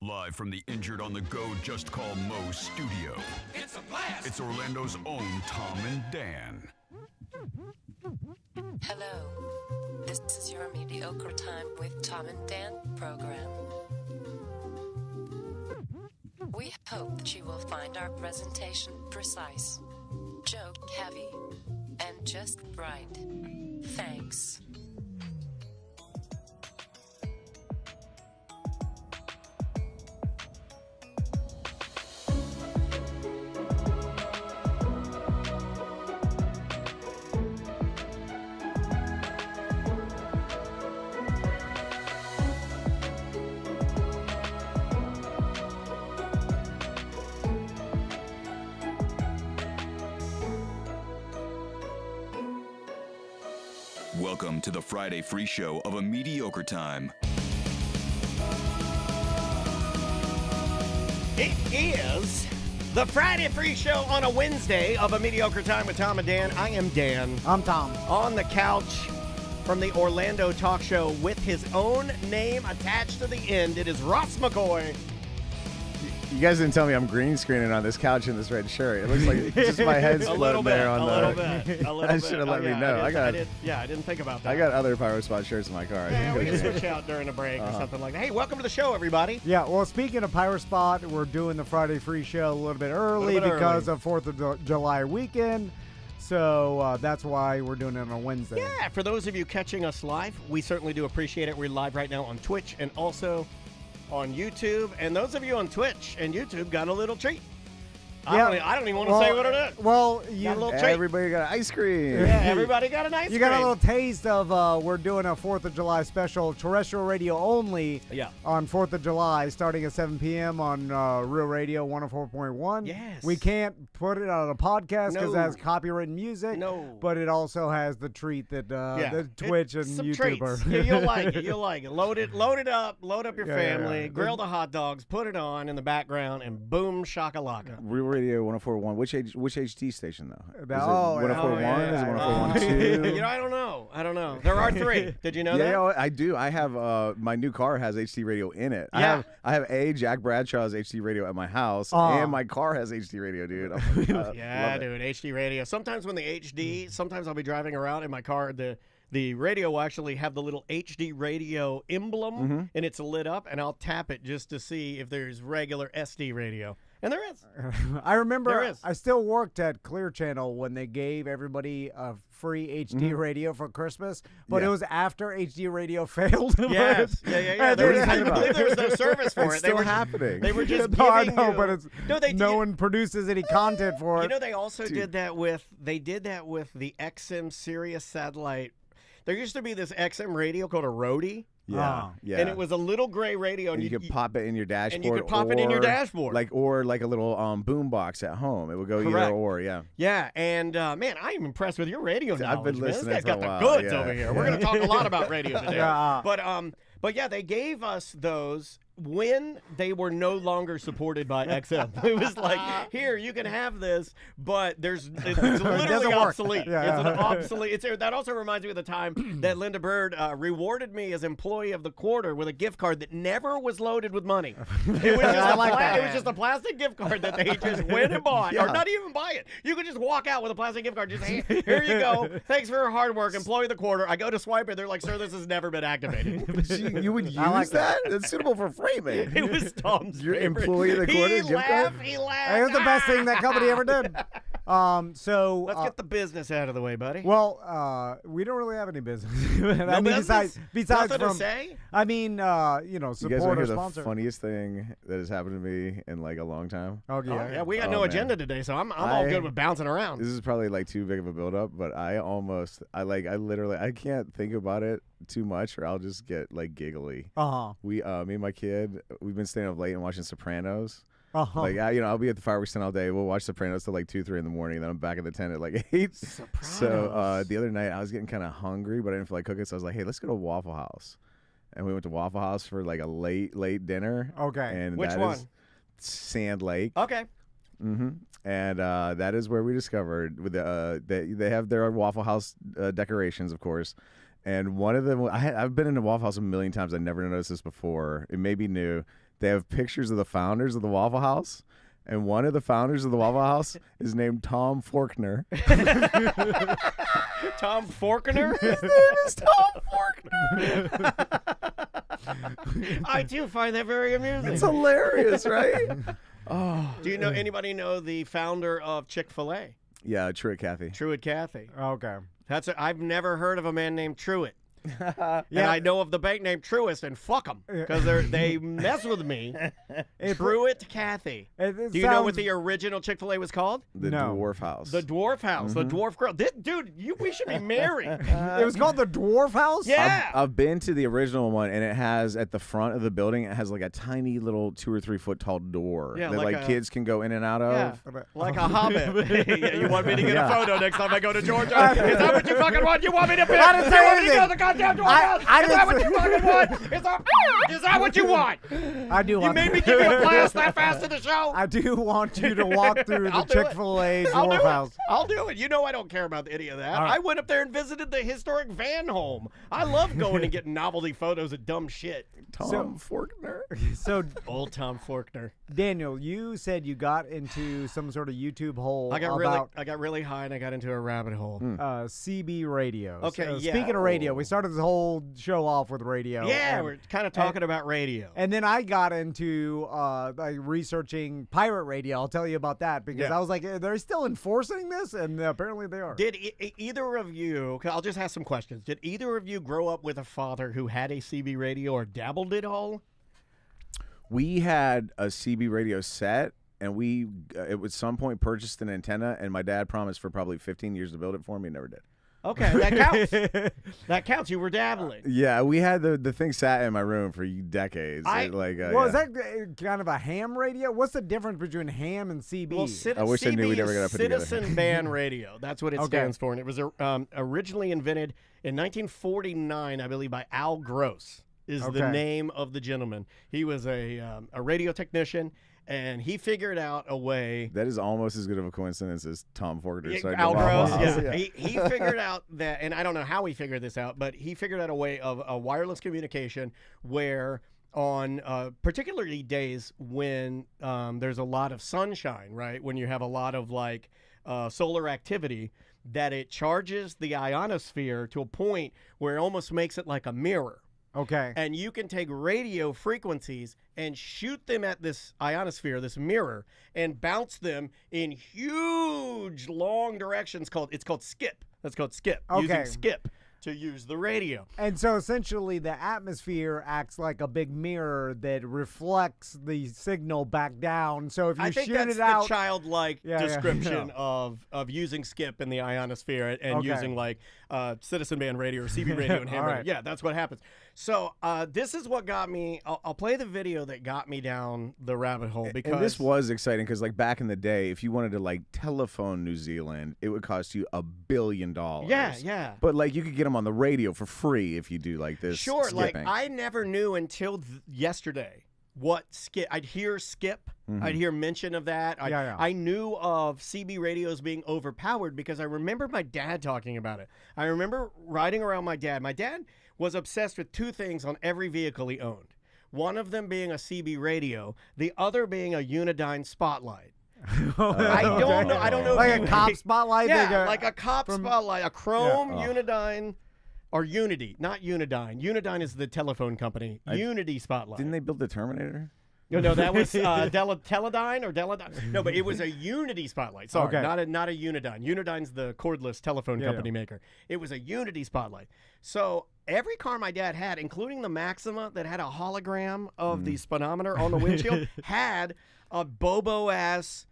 Live from the Injured on the Go Just Call Mo studio. It's a blast! It's Orlando's own Tom and Dan. Hello, this is your Mediocre Time with Tom and Dan program. We hope that you will find our presentation precise, joke heavy, and just right. Thanks. Welcome to the Friday free show of A Mediocre Time. It is the Friday free show on a Wednesday of A Mediocre Time with Tom and Dan. I am Dan. I'm Tom. On the couch from the Orlando talk show with his own name attached to the end, it is Ross McCoy. You guys didn't tell me I'm green screening on this couch in this red shirt. It looks like just my head's floating there on a the. little bit. I should have let me know. I didn't think about that. I got other Pyro Spot shirts in my car. Yeah, we can switch out during a break or something like that. Hey, welcome to the show, everybody. Yeah, well, speaking of Pirate Spot, we're doing the Friday free show a little bit early because of 4th of July weekend. So that's why we're doing it on a Wednesday. Yeah, for those of you catching us live, we certainly do appreciate it. We're live right now on Twitch and also on YouTube. And those of you on Twitch and YouTube got a little treat. Yeah. I don't even want to say what it is. Well, Got a little treat. Everybody got ice cream. Yeah, everybody got an ice cream. You got a little taste of we're doing a 4th of July special, terrestrial radio only, on 4th of July, starting at 7 p.m. on Real Radio 104.1. Yes. We can't put it on a podcast because No. it has copyrighted music. No. But it also has the treat that the Twitch and Some YouTube treats. are. Yeah, you'll like it. You'll like it. Load it up your family, yeah. grill the hot dogs, put it on in the background, and boom, shakalaka. Real Radio 104.1. Which HD station though? Is it Oh, 104.1? yeah. Is it 104.1 You know, I don't know. There are three. Did you know that? Yeah, I do. I have my new car has HD radio in it. Yeah. I have Jack Bradshaw's HD radio at my house, and my car has HD radio, dude. Yeah, dude, HD radio. Sometimes when the HD, sometimes I'll be driving around in my car, the radio will actually have the little HD radio emblem, and it's lit up, and I'll tap it just to see if there's regular SD radio. And there is. I remember There is. I still worked at Clear Channel when they gave everybody a free HD radio for Christmas, but it was after HD radio failed. Yes. Yeah. I believe there was no service for It's it. still happening. They were just No, I giving know, you. but it's no one produces any content for it. You know, they also did that with the XM Sirius satellite. There used to be this XM radio called a Roadie. Yeah. And it was a little gray radio, and you could pop it in your dashboard. And you could pop it in your dashboard. Or like a little boom box at home. It would go Correct. either or, yeah. Yeah, and man, I am impressed with your radio knowledge. I've been listening This guy's for got a while, the goods yeah. over here. We're going to talk a lot about radio today. Yeah. But yeah, they gave us those when they were no longer supported by XM. It was like, here, you can have this, but it's literally doesn't work. obsolete. Yeah. It's an obsolete. That also reminds me of the time that Linda Bird rewarded me as employee of the quarter with a gift card that never was loaded with money. It was just, it was just a plastic gift card that they just went and bought, or not even buy it. You could just walk out with a plastic gift card. Just, hey, here you go. Thanks for your hard work, employee of the quarter. I go to swipe it. They're like, sir, this has never been activated. You would use that? That's suitable for framing. It was Tom's Your favorite. employee of the quarter He gift laughed. card? He laughed. It was the best thing that company ever did. So Let's get the business out of the way, buddy. Well, we don't really have any business. I mean, business? besides Nothing from, to say? I mean, You guys support want or to hear sponsor. the funniest thing that has happened to me in like a long time? Oh yeah, Yeah, we got Oh, no man. agenda today, so I'm all good with bouncing around. This is probably like too big of a build-up, but I literally can't think about it too much, or I'll just get like giggly. Me and my kid, we've been staying up late and watching Sopranos. Like, I'll be at the fireworks tent all day. We'll watch Sopranos till like 2, 3 in the morning. Then I'm back at the tent at like 8. Sopranos. So the other night I was getting kind of hungry, but I didn't feel like cooking. So I was like, hey, let's go to Waffle House. And we went to Waffle House for like a late dinner. Okay. And Which that one? is Sand Lake. Okay. And that is where we discovered with they have their Waffle House decorations, of course. And one of them, I've been in a Waffle House a million times. I never noticed this before. It may be new. they have pictures of the founders of the Waffle House. And one of the founders of the Waffle House is named Tom Forkner. Tom Forkner? His name is Tom Forkner. I too find that very amusing. It's hilarious, right? Oh. Do you know anybody know the founder of Chick-fil-A? Yeah, Truett Cathy. Truett Cathy. Okay. I've never heard of a man named Truett. And I know of the bank named Truist, and fuck them because they mess with me. Truett Cathy. Do you know what the original Chick-fil-A was called? The Dwarf House. The Dwarf House. The Dwarf Grill. Dude, we should be married. It was called the Dwarf House? Yeah. I've been to the original one, and it has at the front of the building, it has like a tiny little 2 or 3 foot tall door that like kids can go in and out of. Yeah, like a hobbit. You want me to get a photo next time I go to Georgia? Is that what you fucking want? You want me to pick? I didn't say anything. The goddamn Dwarf House? Is that what you fucking want? Is that what you want? I do. You made me give you a blast that fast in the show? I do want you to walk through the Chick-fil-A Dwarf House. I'll do it. You know I don't care about any of that. Right. I went up there and visited the historic Vann home. I love going and getting novelty photos of dumb shit. Tom Forkner. So old Tom Forkner. Daniel, you said you got into some sort of YouTube hole. I got really high and I got into a rabbit hole. CB radios. Okay, yeah. Speaking of radio, we started this whole show off with radio. Yeah, we're kind of talking about radio. And then I got into researching pirate radio. I'll tell you about that because I was like, they're still enforcing this, and apparently they are. Did either of you? I'll just ask some questions. Did either of you grow up with a father who had a CB radio or dabbled it all? We had a CB radio set, and we at some point purchased an antenna, and my dad promised for probably 15 years to build it for me. Never did. Okay, that counts. That counts. You were dabbling. Yeah, we had the thing sat in my room for decades. Is that kind of a ham radio? What's the difference between ham and CB? Well, I wish CB I knew we'd ever get put together. Citizen Band Radio. That's what it stands for. And it was originally invented in 1949, I believe, by Al Gross is the name of the gentleman. He was a radio technician. And he figured out a way. That is almost as good of a coincidence as Tom Forkner. Al Gross, yeah. He figured out that, and I don't know how he figured this out, but he figured out a way of a wireless communication where on particularly days when there's a lot of sunshine, right, when you have a lot of like solar activity, that it charges the ionosphere to a point where it almost makes it like a mirror. Okay. And you can take radio frequencies and shoot them at this ionosphere, this mirror, and bounce them in huge, long directions. It's called skip. That's called skip. Okay. Using skip to use the radio. And so essentially the atmosphere acts like a big mirror that reflects the signal back down. So if you shoot it out... I think that's the childlike description of using skip in the ionosphere and using like Citizen Band radio or CB radio and ham radio. Yeah, that's what happens. So this is what got me. I'll play the video that got me down the rabbit hole because and this was exciting because like back in the day, if you wanted to like telephone New Zealand, it would cost you $1 billion. Yeah. But like you could get them on the radio for free if you do like this. Sure. Skipping. Like I never knew until yesterday what skip. I'd hear skip. I'd hear mention of that. I knew of CB radios being overpowered because I remember my dad talking about it. I remember riding around my dad. My dad was obsessed with two things on every vehicle he owned. One of them being a CB radio, the other being a Unidyne Spotlight. I don't know. Like a cop spotlight? Yeah, like a cop spotlight, a chrome Unidyne, or Unity, not Unidyne. Unidyne is the telephone company. Unity Spotlight. Didn't they build the Terminator? No, that was Teledyne or Deladyne. No, but it was a Unity Spotlight. Sorry, not a Unidyne. Unidyne's the cordless telephone company maker. It was a Unity Spotlight. So every car my dad had, including the Maxima that had a hologram of the speedometer on the windshield, had a Bobo-ass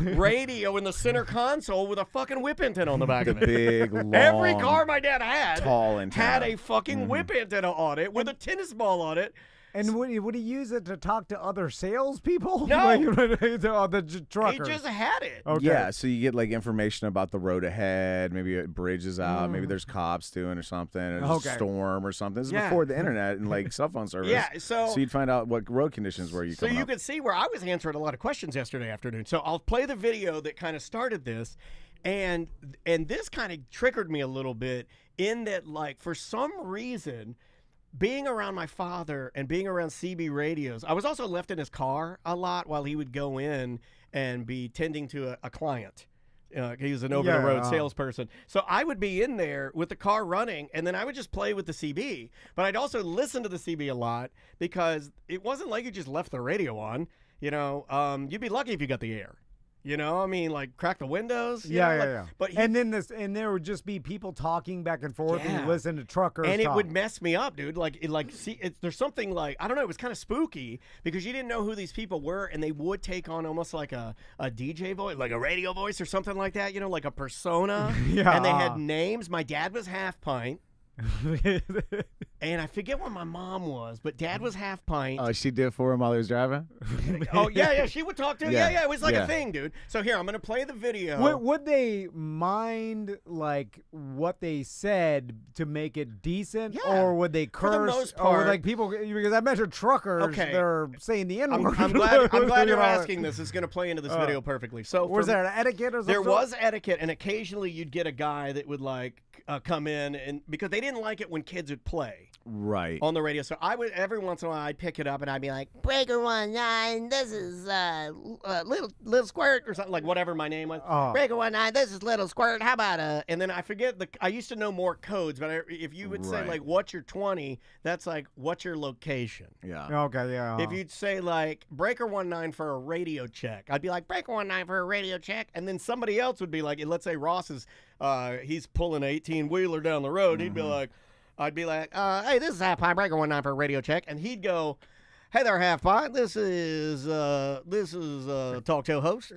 radio in the center console with a fucking whip antenna on the back of it. Big, long, every car my dad had tall antenna. had a fucking whip antenna on it with a tennis ball on it. And would he use it to talk to other salespeople? No. The truckers. He just had it. Okay. Yeah, so you get like information about the road ahead. Maybe a bridge is out. Maybe there's cops doing or something. Or a storm or something. This is before the internet and like cell phone service. Yeah, so you'd find out what road conditions were. So you could see where I was answering a lot of questions yesterday afternoon. So I'll play the video that kind of started this. And this kind of triggered me a little bit in that, like, for some reason, being around my father and being around CB radios, I was also left in his car a lot while he would go in and be tending to a client. He was an over-the-road salesperson. So I would be in there with the car running, and then I would just play with the CB. But I'd also listen to the CB a lot because it wasn't like you just left the radio on. You know, you'd be lucky if you got the air. You know, I mean, like crack the windows. Yeah. But and there would just be people talking back and forth, and you listen to truckers. And talk. it would mess me up, dude. There's something like, I don't know, it was kind of spooky because you didn't know who these people were, and they would take on almost like a DJ voice, like a radio voice or something like that. You know, like a persona. And they had names. My dad was Half Pint. And I forget what my mom was, but Dad was Half Pint. Oh, she did for him while he was driving? Oh, yeah, she would talk to him. Yeah. It was like a thing, dude. So here, I'm going to play the video. Would they mind, like, what they said to make it decent? Yeah. Or would they curse? For the most part. Or, like, people, because I mentioned truckers, they're saying the N-word. I'm glad you're asking this. It's going to play into this video perfectly. So was there an etiquette or something? There was etiquette, and occasionally you'd get a guy that would, like, come in, and because they didn't like it when kids would play on the radio. So I would, every once in a while, I'd pick it up and I'd be like, Breaker 19, this is little Squirt, or something, like whatever my name was. Breaker 19, this is Little Squirt. How about and then I forget I used to know more codes, but if you would say like, what's your 20, that's like, what's your location? Yeah. Okay, yeah. If you'd say like Breaker 19 for a radio check, I'd be like, Breaker 19 for a radio check, and then somebody else would be like, let's say Ross is he's pulling an 18-wheeler down the road. He'd be like, I'd be like, hey, this is Half Pint, Breaker 19 for a radio check. And he'd go, hey there, Half Pint. This is talk show host.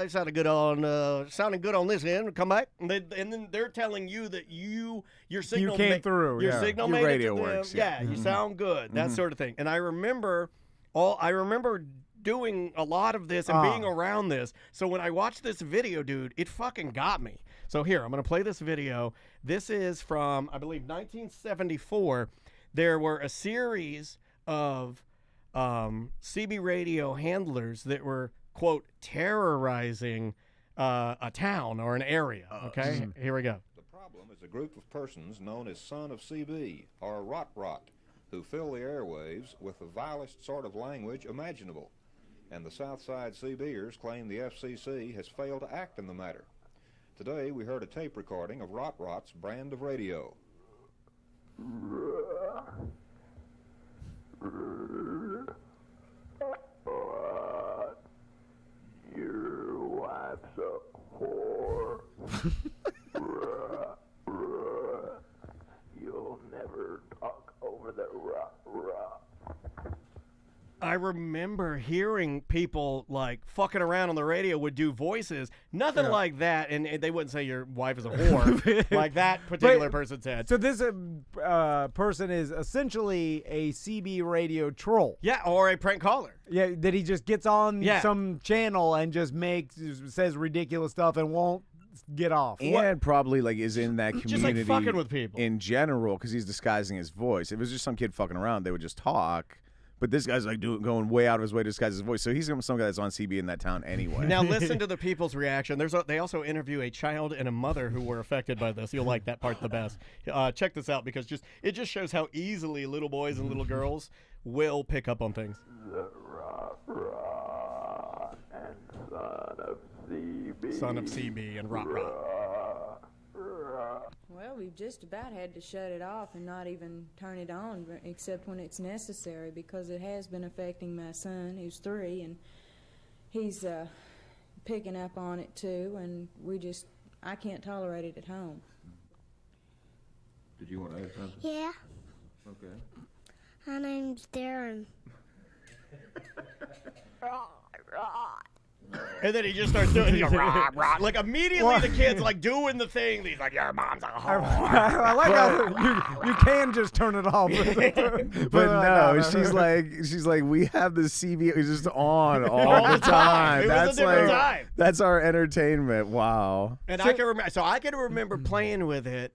Sounding good on this end. Come back. And then they're telling you that your signal you came through. Your signal your made radio it to works. them. Yeah, you sound good. That sort of thing. And I remember doing a lot of this and being around this. So when I watched this video, dude, it fucking got me. So here, I'm going to play this video. This is from, I believe, 1974. There were a series of CB radio handlers that were, quote, terrorizing a town or an area. Okay, here we go. The problem is a group of persons known as Son of CB, or Rot, who fill the airwaves with the vilest sort of language imaginable. And the Southside CBers claim the FCC has failed to act in the matter. Today, we heard a tape recording of Rot's brand of radio. Your wife's a whore. You'll never talk over the rot. I remember hearing people like fucking around on the radio would do voices, nothing like that, and they wouldn't say your wife is a whore like that particular person said. So this person is essentially a CB radio troll. Yeah, or a prank caller. Yeah, that he just gets on some channel and just says ridiculous stuff and won't get off. And probably like is in that community just like fucking with people in general because he's disguising his voice. If it was just some kid fucking around, they would just talk. But this guy's like going way out of his way to disguise his voice. So he's some guy that's on CB in that town anyway. Now listen to the people's reaction. They also interview a child and a mother who were affected by this. You'll like that part the best. Check this out because it just shows how easily little boys and little girls will pick up on things. The Rot and Son of CB. Son of CB and Rot. Well, we've just about had to shut it off and not even turn it on except when it's necessary because it has been affecting my son who's 3 and he's picking up on it too and I can't tolerate it at home. Did you want to add something? Yeah. Okay. My name's Darren. And then he just starts doing rah, rah. Like immediately the kid's like doing the thing. He's like, your mom's a whore. I like how you can just turn it off. But no, she's like, we have the CB just on all the time. It was a different time. That's our entertainment. Wow. And I can remember playing with it.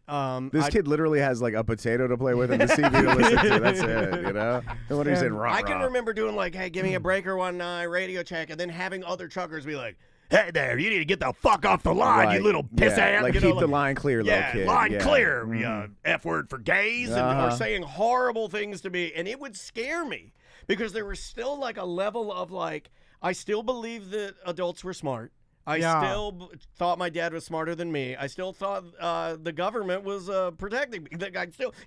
This kid literally has like a potato to play with and the CB to listen to. That's it, you know? And what he said, rah, I can remember doing like, hey, give me a Breaker 19 radio check, and then having other truckers be like, hey there, you need to get the fuck off the line, you little piss ass. Like, keep the line clear, little kid. Line clear, you F word for gays, and are saying horrible things to me. And it would scare me because there was still like a level of like, I still believe that adults were smart. I still thought my dad was smarter than me. I still thought the government was protecting me.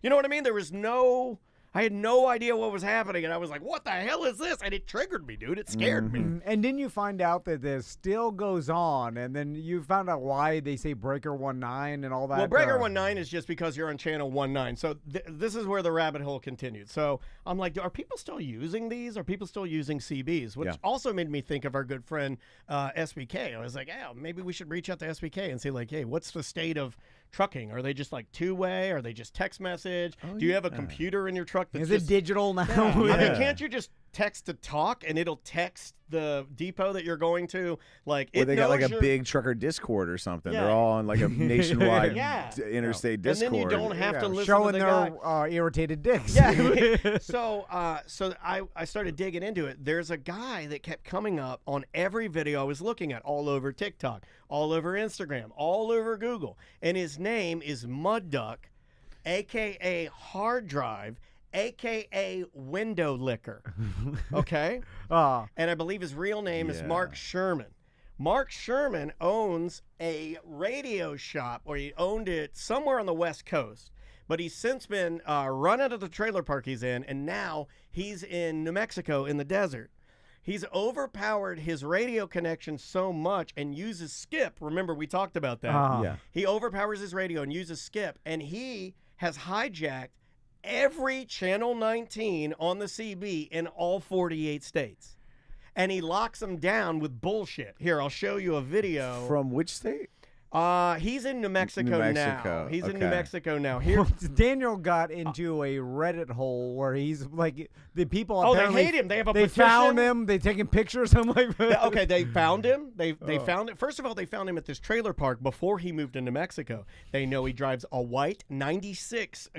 You know what I mean? I had no idea what was happening, and I was like, what the hell is this? And it triggered me, dude. It scared me. And then you find out that this still goes on, and then you found out why they say Breaker 19 and all that. Well, Breaker 19 is just because you're on channel 19. So this is where the rabbit hole continued. So I'm like, are people still using these? Are people still using CBs? Which also made me think of our good friend SBK. I was like, maybe we should reach out to SBK and say, like, hey, what's the state of trucking? Are they just like two-way? Are they just text message? Do you have a computer in your truck that's it digital now? I mean, can't you just text to talk and it'll text the depot that you're going to? Like, or they got like a big trucker Discord or something. They're all on like a nationwide interstate Discord. And then you don't have to listen showing to the their guy. Irritated dicks. So I started digging into it. There's a guy that kept coming up on every video I was looking at, all over TikTok, all over Instagram, all over Google, and his name is Mud Duck, aka Hard Drive, a.k.a. Window Licker, okay? And I believe his real name is Mark Sherman. Mark Sherman owns a radio shop, or he owned it somewhere on the West Coast, but he's since been run out of the trailer park he's in, and now he's in New Mexico in the desert. He's overpowered his radio connection so much and uses Skip. Remember, we talked about that. He overpowers his radio and uses Skip, and he has hijacked every Channel 19 on the CB in all 48 states. And he locks them down with bullshit. Here, I'll show you a video. From which state? He's in New Mexico now. He's in New Mexico now. Here, Daniel got into a Reddit hole where he's like, the people. Oh, they hate him. They have a petition. They found him. They taking pictures. I'm like, okay, they found him. They found it. First of all, they found him at this trailer park before he moved to New Mexico. They know he drives a white '96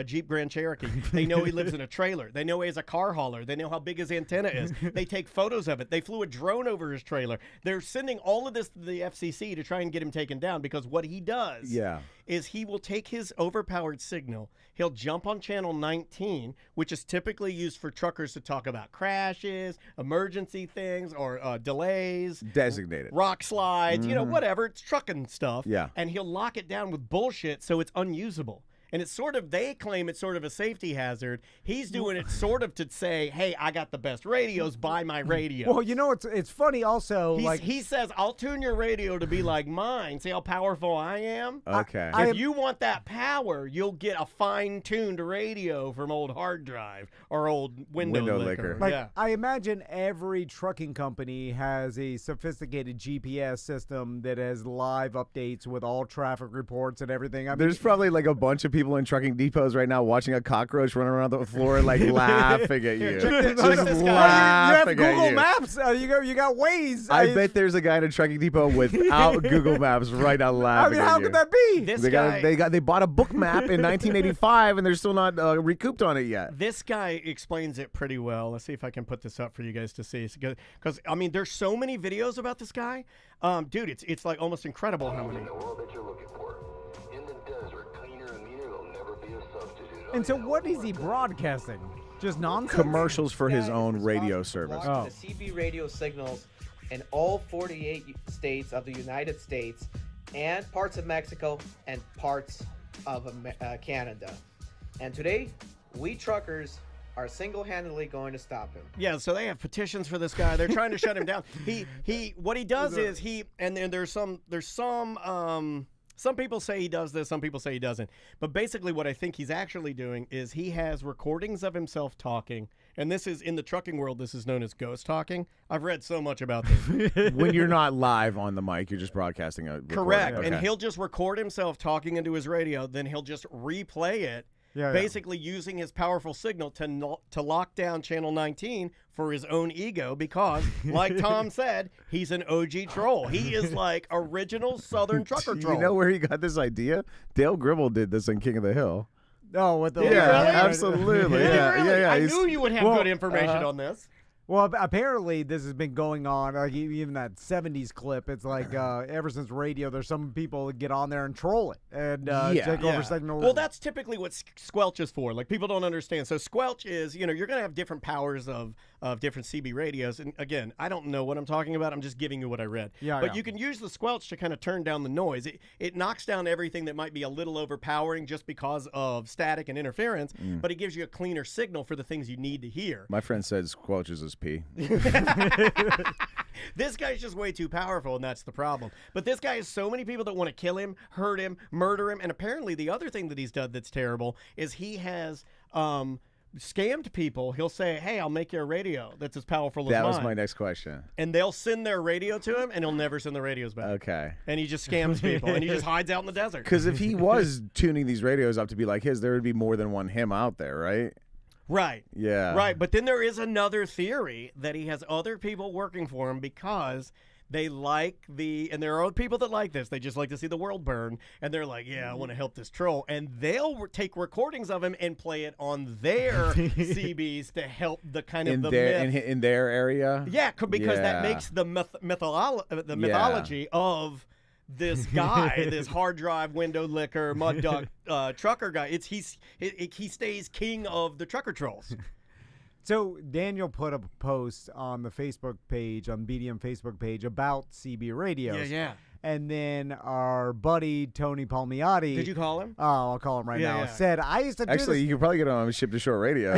Jeep Grand Cherokee. They know he lives in a trailer. They know he has a car hauler. They know how big his antenna is. They take photos of it. They flew a drone over his trailer. They're sending all of this to the FCC to try and get him taken down, because what he does is he will take his overpowered signal, he'll jump on channel 19, which is typically used for truckers to talk about crashes, emergency things, or delays, designated rock slides, you know, whatever, it's trucking stuff, Yeah. and he'll lock it down with bullshit so it's unusable. And it's sort of, they claim it's sort of a safety hazard. He's doing it sort of to say, hey, I got the best radios, buy my radio. Well, you know, it's funny also. He says, I'll tune your radio to be like mine. See how powerful I am? Okay. If you want that power, you'll get a fine-tuned radio from old Hard Drive or old Window Licker. Like, I imagine every trucking company has a sophisticated GPS system that has live updates with all traffic reports and everything. I mean, there's probably like a bunch of people in trucking depots right now watching a cockroach running around the floor, like laughing at you. Just laughing at Google Maps. You got Waze. I bet there's a guy in a trucking depot without Google Maps right now laughing. I mean, how could that be? They bought a book map in 1985 and they're still not recouped on it yet. This guy explains it pretty well. Let's see if I can put this up for you guys to see. Because I mean, there's so many videos about this guy, dude. It's like almost incredible how many. And so what is he broadcasting? Just nonsense? Commercials for his own radio service. The CB radio signals in all 48 states of the United States and parts of Mexico and parts of Canada. And today, we truckers are single-handedly going to stop him. Yeah, so they have petitions for this guy. They're trying to shut him down. What he does is and then there's some people say he does this, some people say he doesn't. But basically what I think he's actually doing is he has recordings of himself talking. And this is, in the trucking world, this is known as ghost talking. I've read so much about this. When you're not live on the mic, you're just broadcasting a recording. Correct. Okay. And he'll just record himself talking into his radio. Then he'll just replay it. Basically using his powerful signal to lock down Channel 19 for his own ego because, like Tom said, he's an OG troll. He is like original Southern trucker troll. You know where he got this idea? Dale Gribble did this on King of the Hill. Oh, with the really? Absolutely. Really? Yeah. I knew you would have good information on this. Well, apparently this has been going on, like even that 70s clip. It's like ever since radio, there's some people that get on there and troll it and take over signals. Well, that's typically what squelch is for. Like, people don't understand. So squelch is, you're going to have different powers of different CB radios. And again, I don't know what I'm talking about. I'm just giving you what I read. But you can use the squelch to kind of turn down the noise. It knocks down everything that might be a little overpowering just because of static and interference, but it gives you a cleaner signal for the things you need to hear. My friend said squelch is his pee. This guy's just way too powerful, and that's the problem. But this guy has so many people that want to kill him, hurt him, murder him, and apparently the other thing that he's done that's terrible is he has scammed people. He'll say, hey, I'll make you a radio that's as powerful as mine. That was my next question. And they'll send their radio to him, and he'll never send the radios back. Okay. And he just scams people, and he just hides out in the desert. Because if he was tuning these radios up to be like his, there would be more than one him out there, right? Right. Yeah. Right. But then there is another theory that he has other people working for him because they like and there are people that like this. They just like to see the world burn. And they're like, yeah, I want to help this troll. And they'll take recordings of him and play it on their CBs to help the kind of the myth. In their area? Yeah, because that makes the mythology of this guy, this hard drive window licker, mud duck trucker guy. He stays king of the trucker trolls. So Daniel put up a post on the Facebook page, on BDM Facebook page, about CB radios. Yeah. And then our buddy Tony Palmiotti. Did you call him? Oh, I'll call him right now. Yeah. Said I used to do Actually, this. you could probably get on Ship to Shore Radio.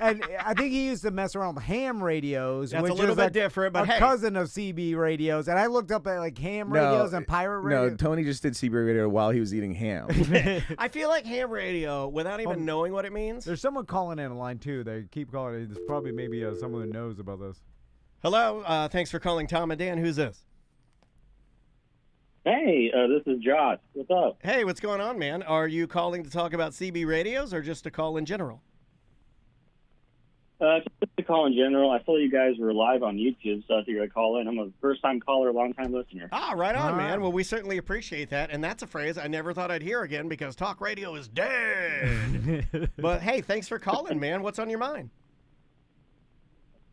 And I think he used to mess around with ham radios, That's which a little is bit different, but a cousin of CB radios. And I looked up at like ham radios and pirate radios. No, Tony just did CB radio while he was eating ham. I feel like ham radio, without even knowing what it means. There's someone calling in a line too. They keep calling it. There's probably maybe someone who knows about this. Hello, thanks for calling Tom and Dan. Who's this? Hey, this is Josh. What's up? Hey, what's going on, man? Are you calling to talk about CB radios or just to call in general? Just to call in general. I saw you guys were live on YouTube, so I figured I'd call in. I'm a first-time caller, long-time listener. Ah, right on, man. Well, we certainly appreciate that. And that's a phrase I never thought I'd hear again because talk radio is dead. But, hey, thanks for calling, man. What's on your mind?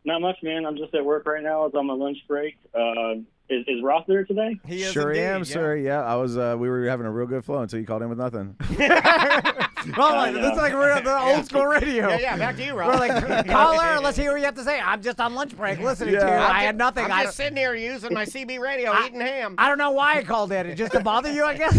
Not much, man. I'm just at work right now. It's on my lunch break. Is Ross there today? He is sure indeed, am, sir. Yeah, I was. We were having a real good flow until you called in with nothing. That's like we're at the old school radio. Yeah, back to you, Ross. We're like, caller, let's hear what you have to say. I'm just on lunch break listening to you. I had nothing. I'm just sitting here using my CB radio, eating ham. I don't know why I called in. Just to bother you, I guess.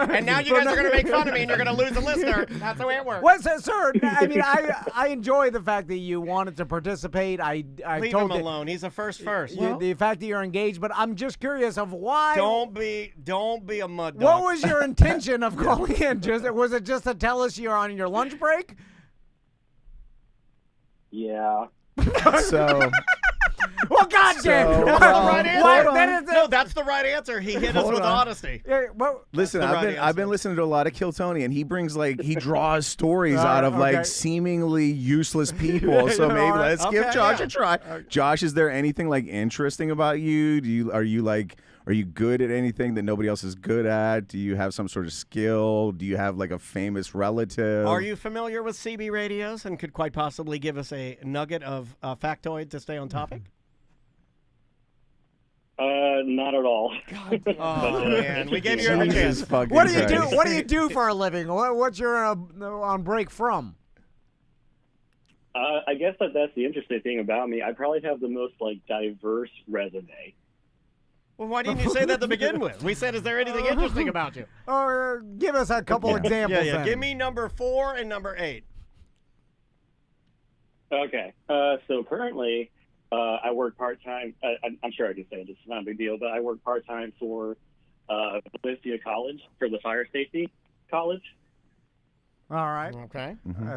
And now you guys are going to make fun of me and you're going to lose a listener. That's the way it works. Well, sir, I mean, I enjoy the fact that you wanted to participate. I Leave told him alone. He's a first. The fact that you're engaged, but I'm just curious of why. Don't be a mud dog. What was your intention of calling in? Was it just to tell us you're on your lunch break? Yeah. So. Well, goddamn. That's the right answer. No, that's the right answer. He hit us with honesty. Listen, I've been listening to a lot of Kill Tony, and he brings he draws stories out of seemingly useless people. So maybe let's give Josh a try. Josh, is there anything interesting about you? Are you good at anything that nobody else is good at? Do you have some sort of skill? Do you have a famous relative? Are you familiar with CB radios and could quite possibly give us a nugget of factoid to stay on topic? Not at all. Oh man, we gave you every chance. What do you do? What do you do for a living? What's your on break from? I guess that's the interesting thing about me. I probably have the most diverse resume. Well, why didn't you say that to begin with? We said, is there anything interesting about you? Or give us a couple examples. Yeah. Give me number 4 and number 8. Okay. So currently, I work part-time. I'm sure I can say it. It's not a big deal, but I work part-time for Valencia College, for the Fire Safety College. All right. Okay.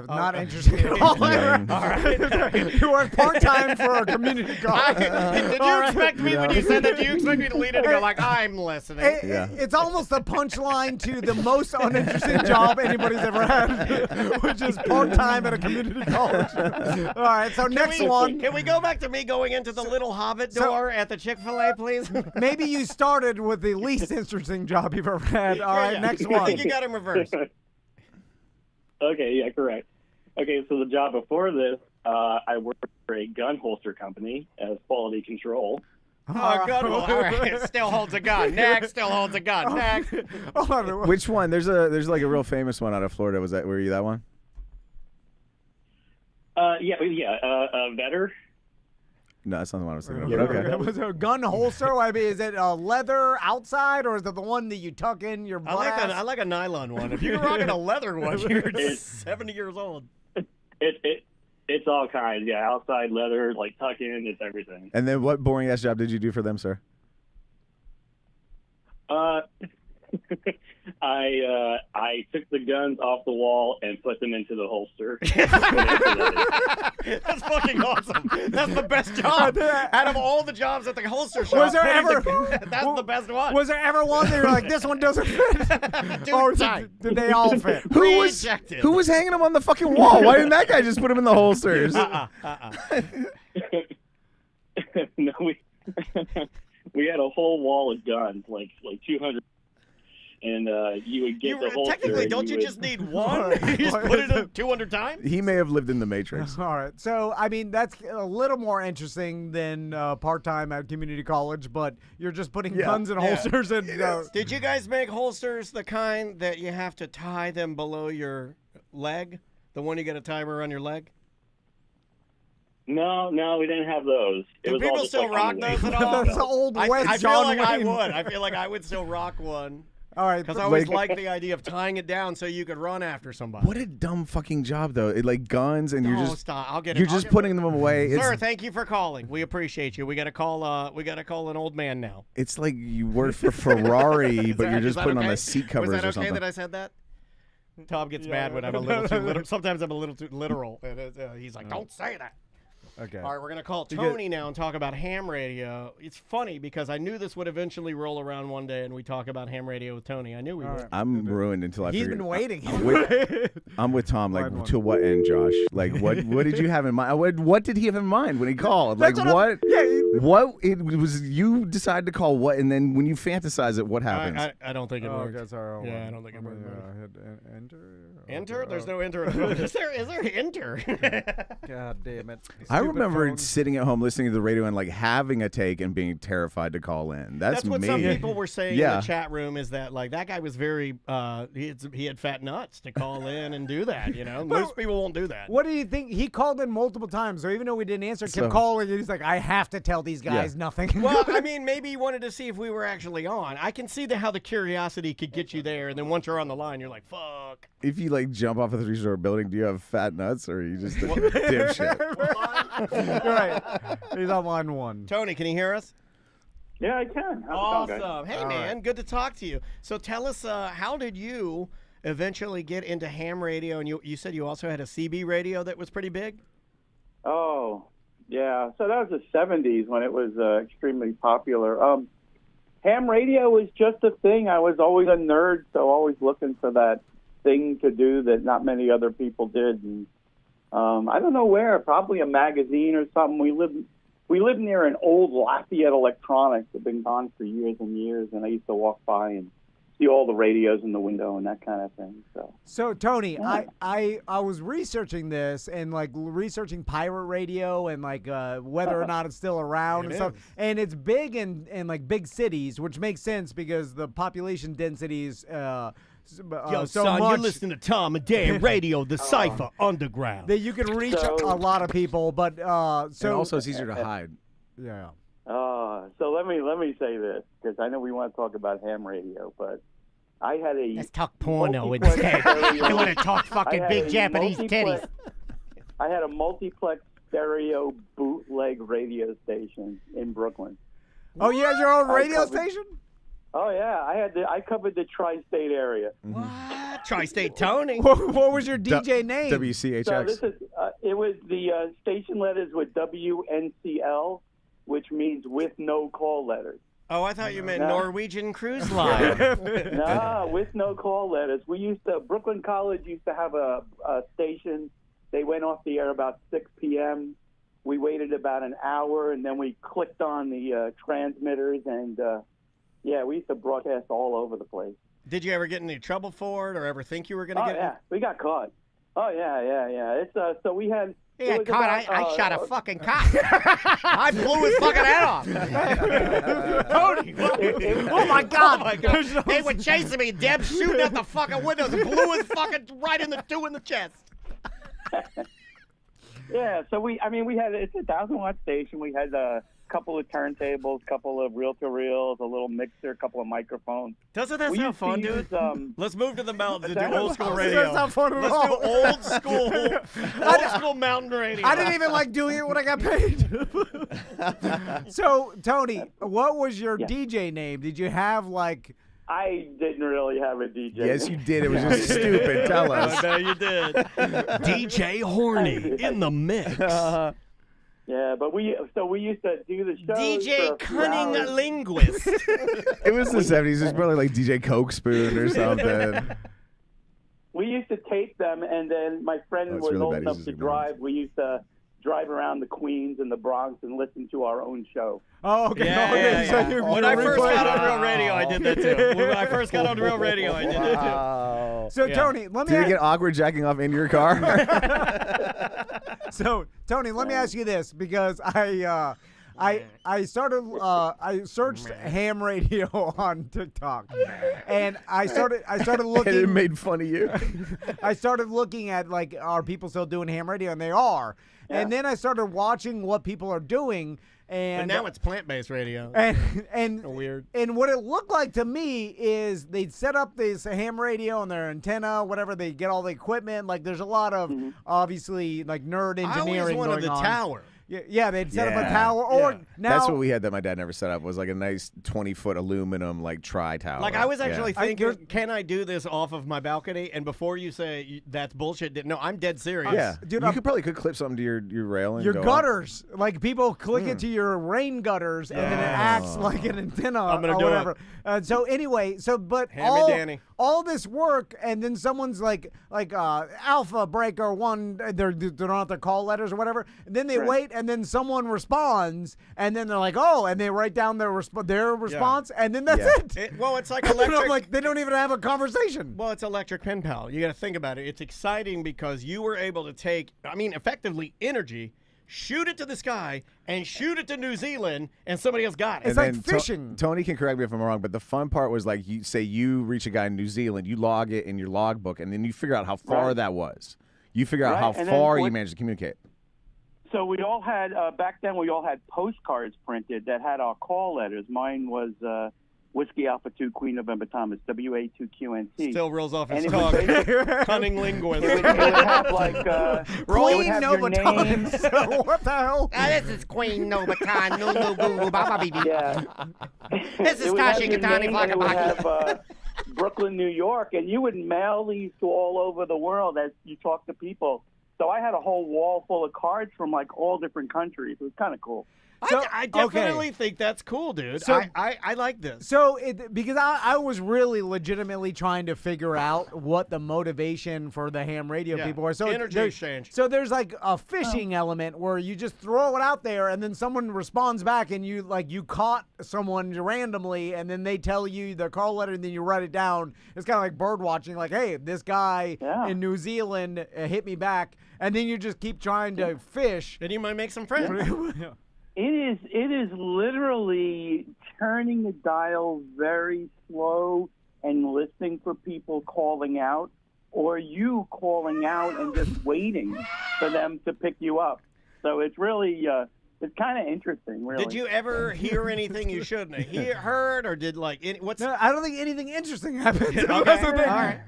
Not interested at all. All right. You work part-time for a community college. Did you expect me when you said that? Do you expect me to lead it and go I'm listening? It's almost the punchline to the most uninteresting job anybody's ever had, which is part-time at a community college. All right. So next one. Can we go back to me going into the little Hobbit door at the Chick-fil-A, please? Maybe you started with the least interesting job you've ever had. All right. Next one. I think you got him reversed. Okay, yeah, correct. Okay, so the job before this, I work for a gun holster company as quality control. Oh, good. All right. Still holds a gun. Next. Still holds a gun. Next. Which one? There's like a real famous one out of Florida. Were you that one? Vetter. No, that's not the one I was thinking of. Yeah, But okay. Was it a gun holster? I mean, is it leather outside, or is it the one that you tuck in your brass? I like a nylon one. If you're rocking a leather one, you're 70 years old. It's all kinds. Yeah, outside leather, like tuck in, it's everything. And then what boring ass job did you do for them, sir? I took the guns off the wall and put them into the holster. That's fucking awesome. That's the best job. Out of all the jobs at the holster shop, Was there ever? That's the best one. Was there ever one that you're like, this one doesn't fit? Or did they all fit? Who was hanging them on the fucking wall? Why didn't that guy just put them in the holsters? No, we had a whole wall of guns, like 200. And you would get the holster. Technically, don't you just need one? You just put it in 200 times? He may have lived in the Matrix. All right. So, I mean, that's a little more interesting than part-time at community college, but you're just putting guns in holsters. And Did you guys make holsters the kind that you have to tie them below your leg? The one you got to tie around your leg? No, we didn't have those. Do people still rock those at all? That's old West I John feel like Wayne. I would. I feel like I would still rock one. All right, because I always liked the idea of tying it down so you could run after somebody. What a dumb fucking job, though. Like guns, and you're just stop. I'll get it. You're just putting them away. Sir, thank you for calling. We appreciate you. We got to call an old man now. It's like you work for Ferrari, but you're just putting on the seat covers or something. Was that okay something. that I said that? Tom gets mad when I'm a little too literal. Sometimes I'm a little too literal. He's like, "Don't say that." Okay. All right, we're going to call Tony now and talk about ham radio. It's funny because I knew this would eventually roll around one day and we talk about ham radio with Tony. I knew we would. I'm ruined until I He's figure been waiting. I'm with Tom. Like, to what end, Josh? Like, what did you have in mind? What did he have in mind when he called? Like, what? What it was you decide to call what, and then when you fantasize it, what happens? I don't think it worked. Okay, sorry. I don't think it worked. Hit enter. Enter? There's no enter. Is there enter? God damn it. I remember sitting at home listening to the radio and like having a take and being terrified to call in. That's what me. Some people were saying in the chat room is that like that guy was very he had fat nuts to call in and do that. You know, most people won't do that. What do you think? He called in multiple times, so even though we didn't answer, kept calling. And he's like, I have to tell these guys nothing. Well, I mean, maybe he wanted to see if we were actually on. I can see how the curiosity could get you there, and then once you're on the line, you're like, fuck. If you like jump off a 3-story building, do you have fat nuts or are you just a dipshit? You're right. He's on line one. Tony, can you hear us? Yeah, I can. Awesome. Hey, man, good to talk to you. So tell us, how did you eventually get into ham radio? And you said you also had a CB radio that was pretty big? Oh, yeah. So that was the 70s when it was extremely popular. Ham radio was just a thing. I was always a nerd, so always looking for that thing to do that not many other people did. And I don't know where, probably a magazine or something. We lived near an old Lafayette Electronics that had been gone for years and years, and I used to walk by and see all the radios in the window and that kind of thing. So Tony, I was researching this and like researching pirate radio and like whether or not it's still around and stuff. And it's big in like big cities, which makes sense because the population densities. Yo, so son, you're listening to Tom and Dan Radio, the Cypher Underground. That you can reach a lot of people, but and also it's easier to hide. Yeah. So let me say this because I know we want to talk about ham radio, but I had a let's talk porno instead. I want to talk fucking big Japanese titties. I had a multiplex stereo bootleg radio station in Brooklyn. Oh, you had your own radio station? Oh yeah, I covered the tri-state area. What? Tri-state Tony. What was your DJ name? WCHX. So this is it was the station letters with WNCL, which means with no call letters. Oh, I thought you meant Norwegian Cruise Line. No, with no call letters. Brooklyn College used to have a station. They went off the air about 6 p.m. We waited about an hour, and then we clicked on the transmitters, and we used to broadcast all over the place. Did you ever get in any trouble for it or ever think you were going to get yeah, we got caught. Oh, yeah. It's so we had Yeah, It was caught. about, I shot a fucking cop. I blew his fucking head off. Tony, oh my God! They were chasing me. Deb shooting at the fucking windows and blew his fucking right in the chest. Yeah, so we had, it's a 1,000-watt station. We had a couple of turntables, couple of reel-to-reels, a little mixer, a couple of microphones. Doesn't that sound fun, dude? Let's move to the mountains and do old school That radio. doesn't sound fun at Let's all. do old school mountain radio. I didn't even like doing it when I got paid. So, Tony, what was your DJ name? Did you have like... I didn't really have a DJ. Yes, you did. It was just stupid. Tell us. No, you did. DJ Horny in the mix. Yeah, but we used to do the show. DJ Cunning Linguist. It was the 70s. It was probably like DJ Coke Spoon or something. We used to tape them, and then my friend was really old bad. enough to drive. We used to drive around the Queens and the Bronx and listen to our own show. Oh, okay. Yeah. So you When I first got on Real Radio, I did that too. When I first got on Real Radio, I did that too. So, Tony, let me Did you get awkward jacking off into your car? So, Tony, let me ask you this, because I searched ham radio on TikTok, and I started looking. And it made fun of you. I started looking at, like, are people still doing ham radio? And they are. Yeah. And then I started watching what people are doing. But And now it's plant-based radio. and Weird. And what it looked like to me is they'd set up this ham radio and their antenna, whatever. They get all the equipment. Like, there's a lot of obviously like nerd I engineering always wanted going the on. tower. Yeah, they'd set up a tower. Or now That's what we had that my dad never set up, was like a nice 20-foot aluminum like tri-tower. Like, I was actually I- thinking, can I do this off of my balcony? And before you say that's bullshit, no, I'm dead serious. Yeah, Dude, you could probably clip something to your railing. your gutters, like people click it to your rain gutters, and then it acts like an antenna I'm gonna or do whatever. So anyway, but Hand me Danny. all this work, and then someone's like Alpha Breaker 1, they don't have their call letters or whatever. And then they wait, and then someone responds, and then they're like, oh, and they write down their response, and then that's it. Well, it's like And electric. I'm like, they don't even have a conversation. Well, it's electric pen pal. You got to think about it. It's exciting because you were able to take, effectively energy, shoot it to the sky, and shoot it to New Zealand, and somebody else got it. It's like fishing. Tony can correct me if I'm wrong, but the fun part was like you reach a guy in New Zealand, you log it in your logbook, and then you figure out how far that was. You figure out how far you managed to communicate. So we all had, back then we all had postcards printed that had our call letters. Mine was Whiskey Alpha 2 Queen November Thomas, WA2QNT. Still rolls off his And it was tongue. basically- Cunning linguist. It would have like, Queen Nova Thomas. What the hell? This is Queen Nova Khan. Yeah. This is It would have Kashi your Katani name, and it would Flakabaki. have Brooklyn, New York, and you would mail these to all over the world as you talk to people. So I had a whole wall full of cards from like all different countries. It was kind of cool. I definitely think that's cool, dude. So- I like this. So, because I was really legitimately trying to figure out what the motivation for the ham radio people are. So energy exchange. So there's like a phishing element where you just throw it out there, and then someone responds back, and you caught someone randomly, and then they tell you the call letter, and then you write it down. It's kind of like bird watching, like, hey, this guy in New Zealand hit me back, and then you just keep trying to fish. Then you might make some friends. It is literally turning the dial very slow and listening for people calling out, or you calling out and just waiting for them to pick you up. So it's really it's kind of interesting, really. Did you ever hear anything you shouldn't have heard, or did what's? No, I don't think anything interesting happened. Okay. All right.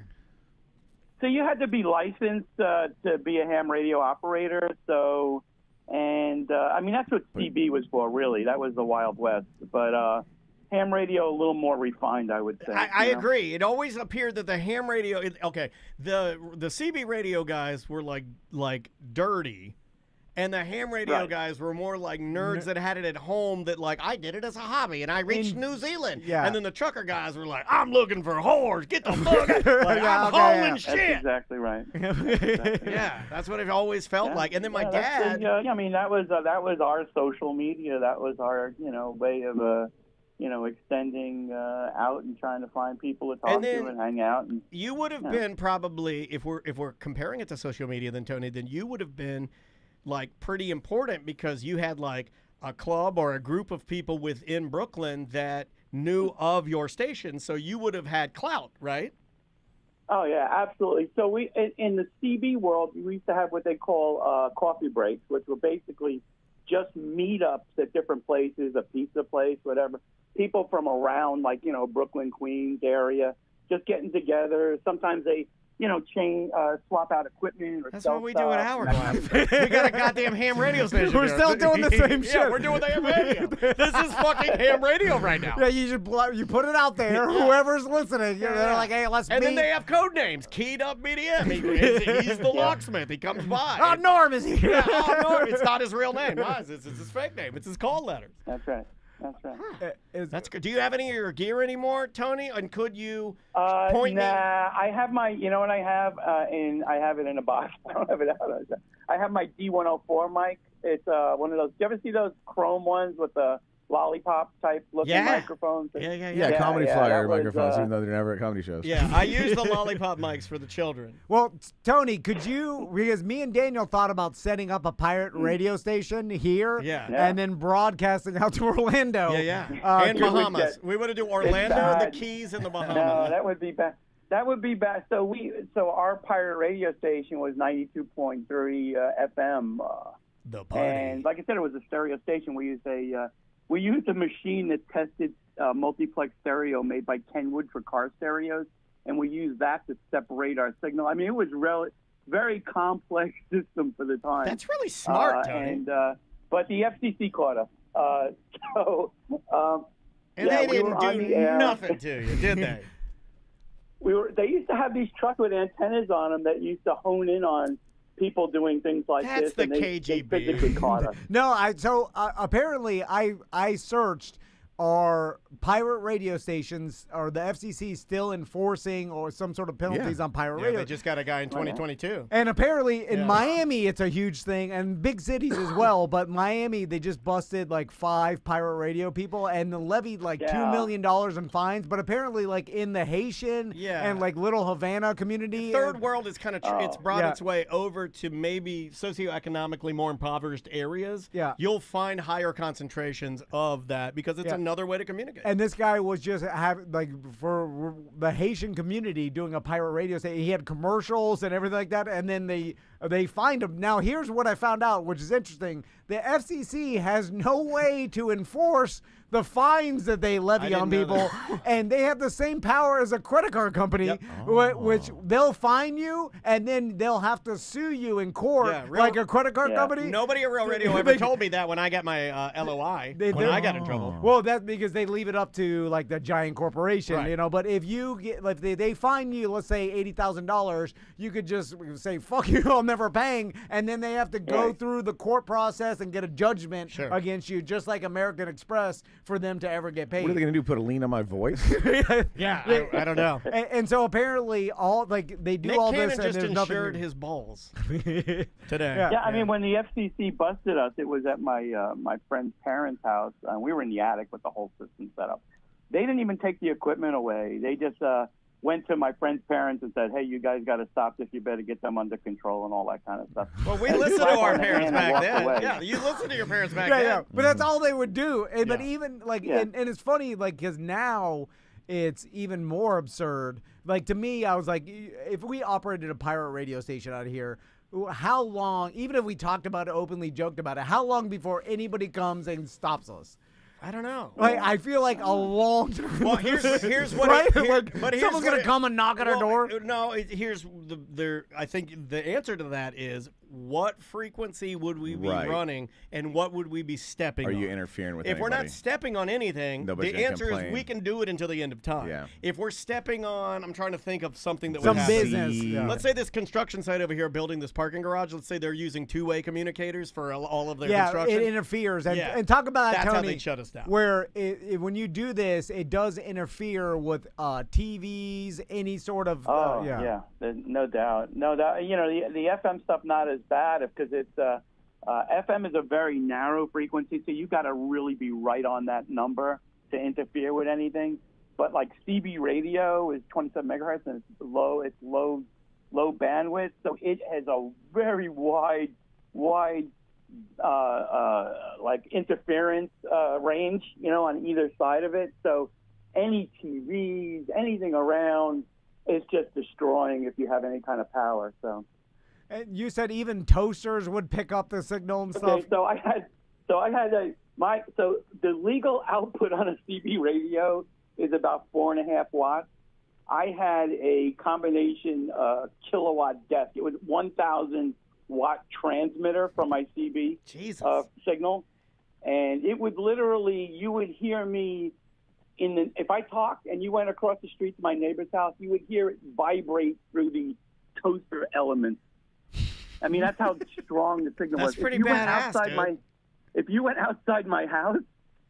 So you had to be licensed to be a ham radio operator. So. And, that's what CB was for, really. That was the Wild West. But ham radio, a little more refined, I would say. I agree. It always appeared that the ham radio, the CB radio guys were like dirty. And the ham radio guys were more like nerds that had it at home that, like, I did it as a hobby, and I reached New Zealand. Yeah. And then the trucker guys were like, I'm looking for whores. Get the fuck out. Like, I'm hauling shit. That's exactly right. Yeah, that's what it always felt like. And then my dad. That was our social media. That was our, way of, extending out and trying to find people to talk to and hang out. And you would have been probably, if we're comparing it to social media, then Tony, then you would have been like pretty important because you had like a club or a group of people within Brooklyn that knew of your station, so you would have had clout, right? Oh yeah, absolutely. So we in the CB world, we used to have what they call coffee breaks, which were basically just meetups at different places, a pizza place, whatever. People from around, like, you know, Brooklyn, Queens area, just getting together. Sometimes they, you know, swap out equipment. Or that's what we do at our club. We got a goddamn ham radio station. We're still doing the same shit. Yeah, we're doing the ham radio. This is fucking ham radio right now. Yeah, you put it out there. Whoever's listening, they're like, hey, let's meet. And then they have code names. Keyed Up BDM. He's the locksmith. He comes by. Oh, Norm is here. Yeah, oh, Norm. It's not his real name. No, it's his fake name. It's his call letters. That's right. That's right. That's good. Do you have any of your gear anymore, Tony? And could you point me? I have my, you know what I have? I have it in a box. I don't have it out. I have my D104 mic. It's one of those. Do you ever see those chrome ones with the lollipop type looking microphones? Yeah, comedy flyer microphones, even though they're never at comedy shows. Yeah, I use the lollipop mics for the children. Well, Tony, could you, because me and Daniel thought about setting up a pirate radio station here and then broadcasting out to Orlando. And Bahamas. We want to do Orlando, the Keys, and the Bahamas. No, that would be bad. That would be bad. So our pirate radio station was 92.3 FM. The party. And like I said, it was a stereo station. We used a machine that tested multiplex stereo made by Kenwood for car stereos, and we used that to separate our signal. I mean, it was very complex system for the time. That's really smart, Tony. But the FCC caught us. And they didn't do nothing to you, did they? They used to have these trucks with antennas on them that used to hone in on people doing things like this. That's the KGB. They physically caught us. No, apparently I searched, are pirate radio stations, are the FCC still enforcing or some sort of penalties on pirate radio? They just got a guy in 2022. And apparently in Miami it's a huge thing, and big cities as well, but Miami, they just busted like 5 pirate radio people and levied like $2 million in fines, but apparently like in the Haitian and like Little Havana community. The third world is kind of, it's brought its way over to maybe socioeconomically more impoverished areas. Yeah. You'll find higher concentrations of that because it's another way to communicate. And this guy was just for the Haitian community doing a pirate radio station. He had commercials and everything like that, and then they find him. Now, here's what I found out, which is interesting. The FCC has no way to enforce the fines that they levy on people, and they have the same power as a credit card company, which they'll fine you, and then they'll have to sue you in court like a credit card company. Nobody at Real Radio ever told me that when I got my LOI, when I got in trouble. Well, that's because they leave it up to like the giant corporation, you know. But if you get, if they fine you, let's say $80,000, you could just say, fuck you, I'm never paying, and then they have to go through the court process and get a judgment against you, just like American Express, for them to ever get paid. What are they going to do, put a lien on my voice? I don't know. And so apparently they do Nick all Cannon this, and just there's nothing. insured his balls today. Yeah, I mean, when the FCC busted us, it was at my friend's parents' house. We were in the attic with the whole system set up. They didn't even take the equipment away. They just went to my friend's parents and said, hey, you guys got to stop this. You better get them under control and all that kind of stuff. Well, we listened to our parents back then. Yeah, you listened to your parents back then. Yeah, but that's all they would do. And, but even, like, and it's funny, like, because now it's even more absurd. Like, to me, I was like, if we operated a pirate radio station out here, how long, even if we talked about it, openly joked about it, how long before anybody comes and stops us? I don't know. Like, I feel like a long time. Well, here's what. Right? But here's someone's gonna come and knock at our door. No, here's I think the answer to that is, what frequency would we be running, and what would we be stepping on? Are you interfering with If anybody? we're not stepping on anything, Nobody's the answer complain. is we can do it until the end of time. Yeah. If we're stepping on, I'm trying to think of something that some would happen. business. Yeah. Let's say this construction site over here building this parking garage. Let's say they're using two-way communicators for all of their construction. It interferes. And talk about that, That's Tony. how they shut us down. Where when you do this, it does interfere with TVs, any sort of. There's no doubt. No doubt. You know, the FM stuff not as bad because it's FM is a very narrow frequency, so you got to really be right on that number to interfere with anything. But like CB radio is 27 megahertz and it's low bandwidth, so it has a very wide wide like interference range, on either side of it. So any TVs, anything around is just destroying if you have any kind of power. So. And you said even toasters would pick up the signal and stuff. Okay, so the legal output on a CB radio is about 4.5 watts. I had a combination kilowatt desk. It was 1,000 watt transmitter from my CB signal, and it would literally, you would hear me if I talked and you went across the street to my neighbor's house, you would hear it vibrate through the toaster elements. I mean, that's how strong the signal was. That's pretty badass, dude. If you went outside my house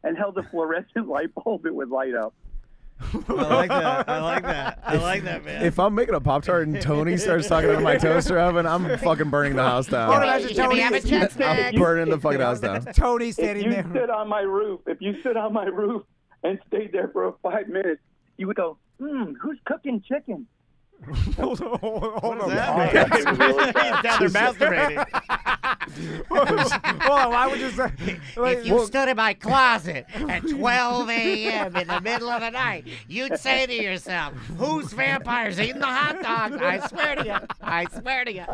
and held a fluorescent light bulb, it would light up. I like that. I like that, man. If I'm making a Pop-Tart and Tony starts talking about my toaster oven, I'm fucking burning the house down. I'm burning the fucking house down. Tony standing there. If you stood on my roof and stayed there for 5 minutes, you would go, who's cooking chicken? Hold on. He's down there masturbating. Why would you say? If you stood in my closet at 12 a.m. in the middle of the night, you'd say to yourself, "Who's vampires eating the hot dogs?" I swear to you.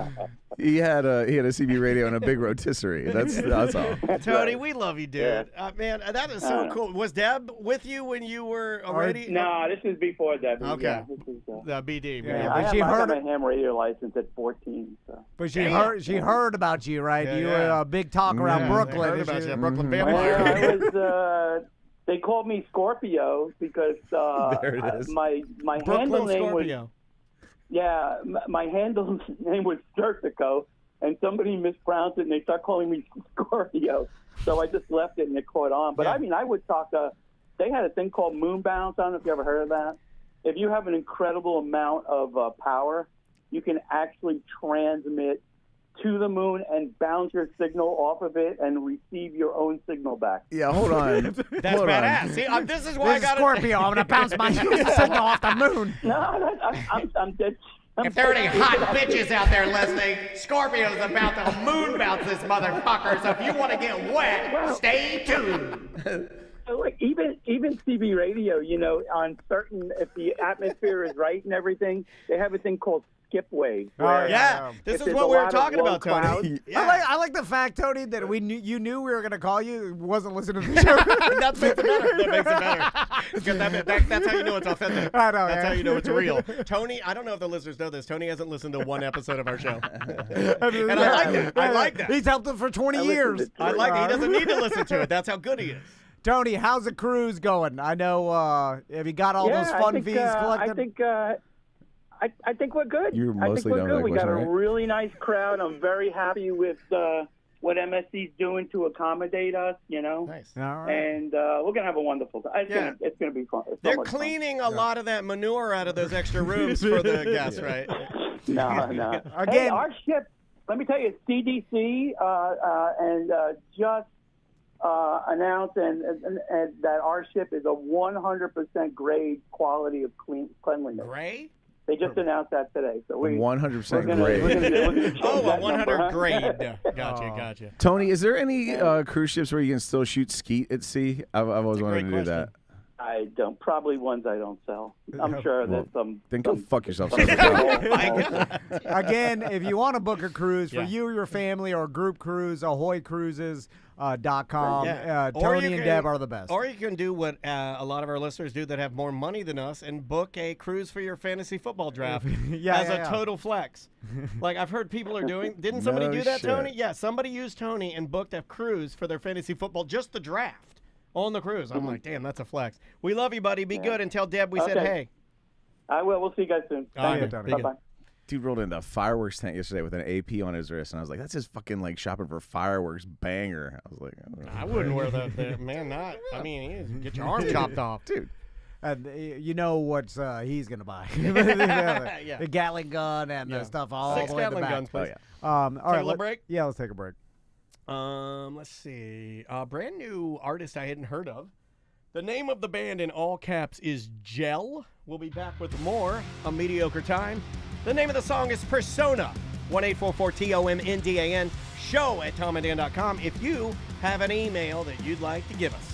He had a CB radio and a big rotisserie. That's all. Tony, we love you, dude. Man, that is so cool. Was Deb with you when you were already? No, this is before Deb. Okay. Yeah, this is, BD. Yeah, I got my ham radio license at 14. So. But she heard about you, right? You were a big talk around Brooklyn. Heard about you, Brooklyn vampire. Well, they called me Scorpio because my handle name Scorpio. was. Yeah, my handle name was Serpico, and somebody mispronounced it, and they started calling me Scorpio. So I just left it, and it caught on. But I mean, I would talk. They had a thing called moon bounce. I don't know if you ever heard of that. If you have an incredible amount of power, you can actually transmit to the moon and bounce your signal off of it and receive your own signal back. Yeah, hold on. That's badass. See, this is why I got Scorpio. I'm gonna bounce my signal off the moon. No, I'm dead. If there are any hot bitches out there listening, Scorpio's about to moon bounce this motherfucker. So if you want to get wet, stay tuned. So like even CB radio, on certain, if the atmosphere is right and everything, they have a thing called skip wave. This is what we were talking about, Tony. I like the fact, Tony, that you knew we were going to call you, wasn't listening to the show. That makes it better. That's how you know it's authentic. I know. That's how you know it's real. Tony, I don't know if the listeners know this. Tony hasn't listened to one episode of our show. And I like that. He's helped him for 20 years. I like it. He doesn't need to listen to it. That's how good he is. Tony, how's the cruise going? I know, have you got all those fun fees collected? I think we're good. You're mostly done with that We got question, a really nice crowd. I'm very happy with what MSC's doing to accommodate us, Nice. All right. And we're going to have a wonderful time. It's going to be fun. They're cleaning a lot of that manure out of those extra rooms for the guests, right? No. Again, hey, our ship, let me tell you, CDC just announced and that our ship is a 100% grade quality of cleanliness. Gray? They just announced that today. So 100% grade. Oh, 100 grade. Gotcha. Tony, is there any cruise ships where you can still shoot skeet at sea? I've always wanted to do that. I don't. Probably ones I don't sell. I'm sure there's some. Then go fuck yourself. Again, if you want to book a cruise for you or your family or a group cruise, ahoycruises.com. Tony and Deb are the best. Or you can do what a lot of our listeners do that have more money than us and book a cruise for your fantasy football draft as a total flex. Like I've heard people are doing. Didn't somebody do that, Tony? Yeah, somebody used Tony and booked a cruise for their fantasy football, just the draft. On the cruise. I'm like, damn, that's a flex. We love you, buddy. Be good and tell Deb we said hey. I will. We'll see you guys soon. Thank you. Bye-bye. Dude rolled in the fireworks tent yesterday with an AP on his wrist, and I was like, that's just fucking like shopping for fireworks banger. I was like, I wouldn't wear that there. Man, get your arm chopped off. Dude. You know what he's going to buy. The Gatling gun and the stuff all the way 6 in the Gatling back. guns, please. All right, a break? Yeah, let's take a break. Let's see. Brand new artist I hadn't heard of. The name of the band in all caps is Gel. We'll be back with more A Mediocre Time. The name of the song is Persona. 1-844-TOMNDAN, show@tomanddan.com if you have an email that you'd like to give us.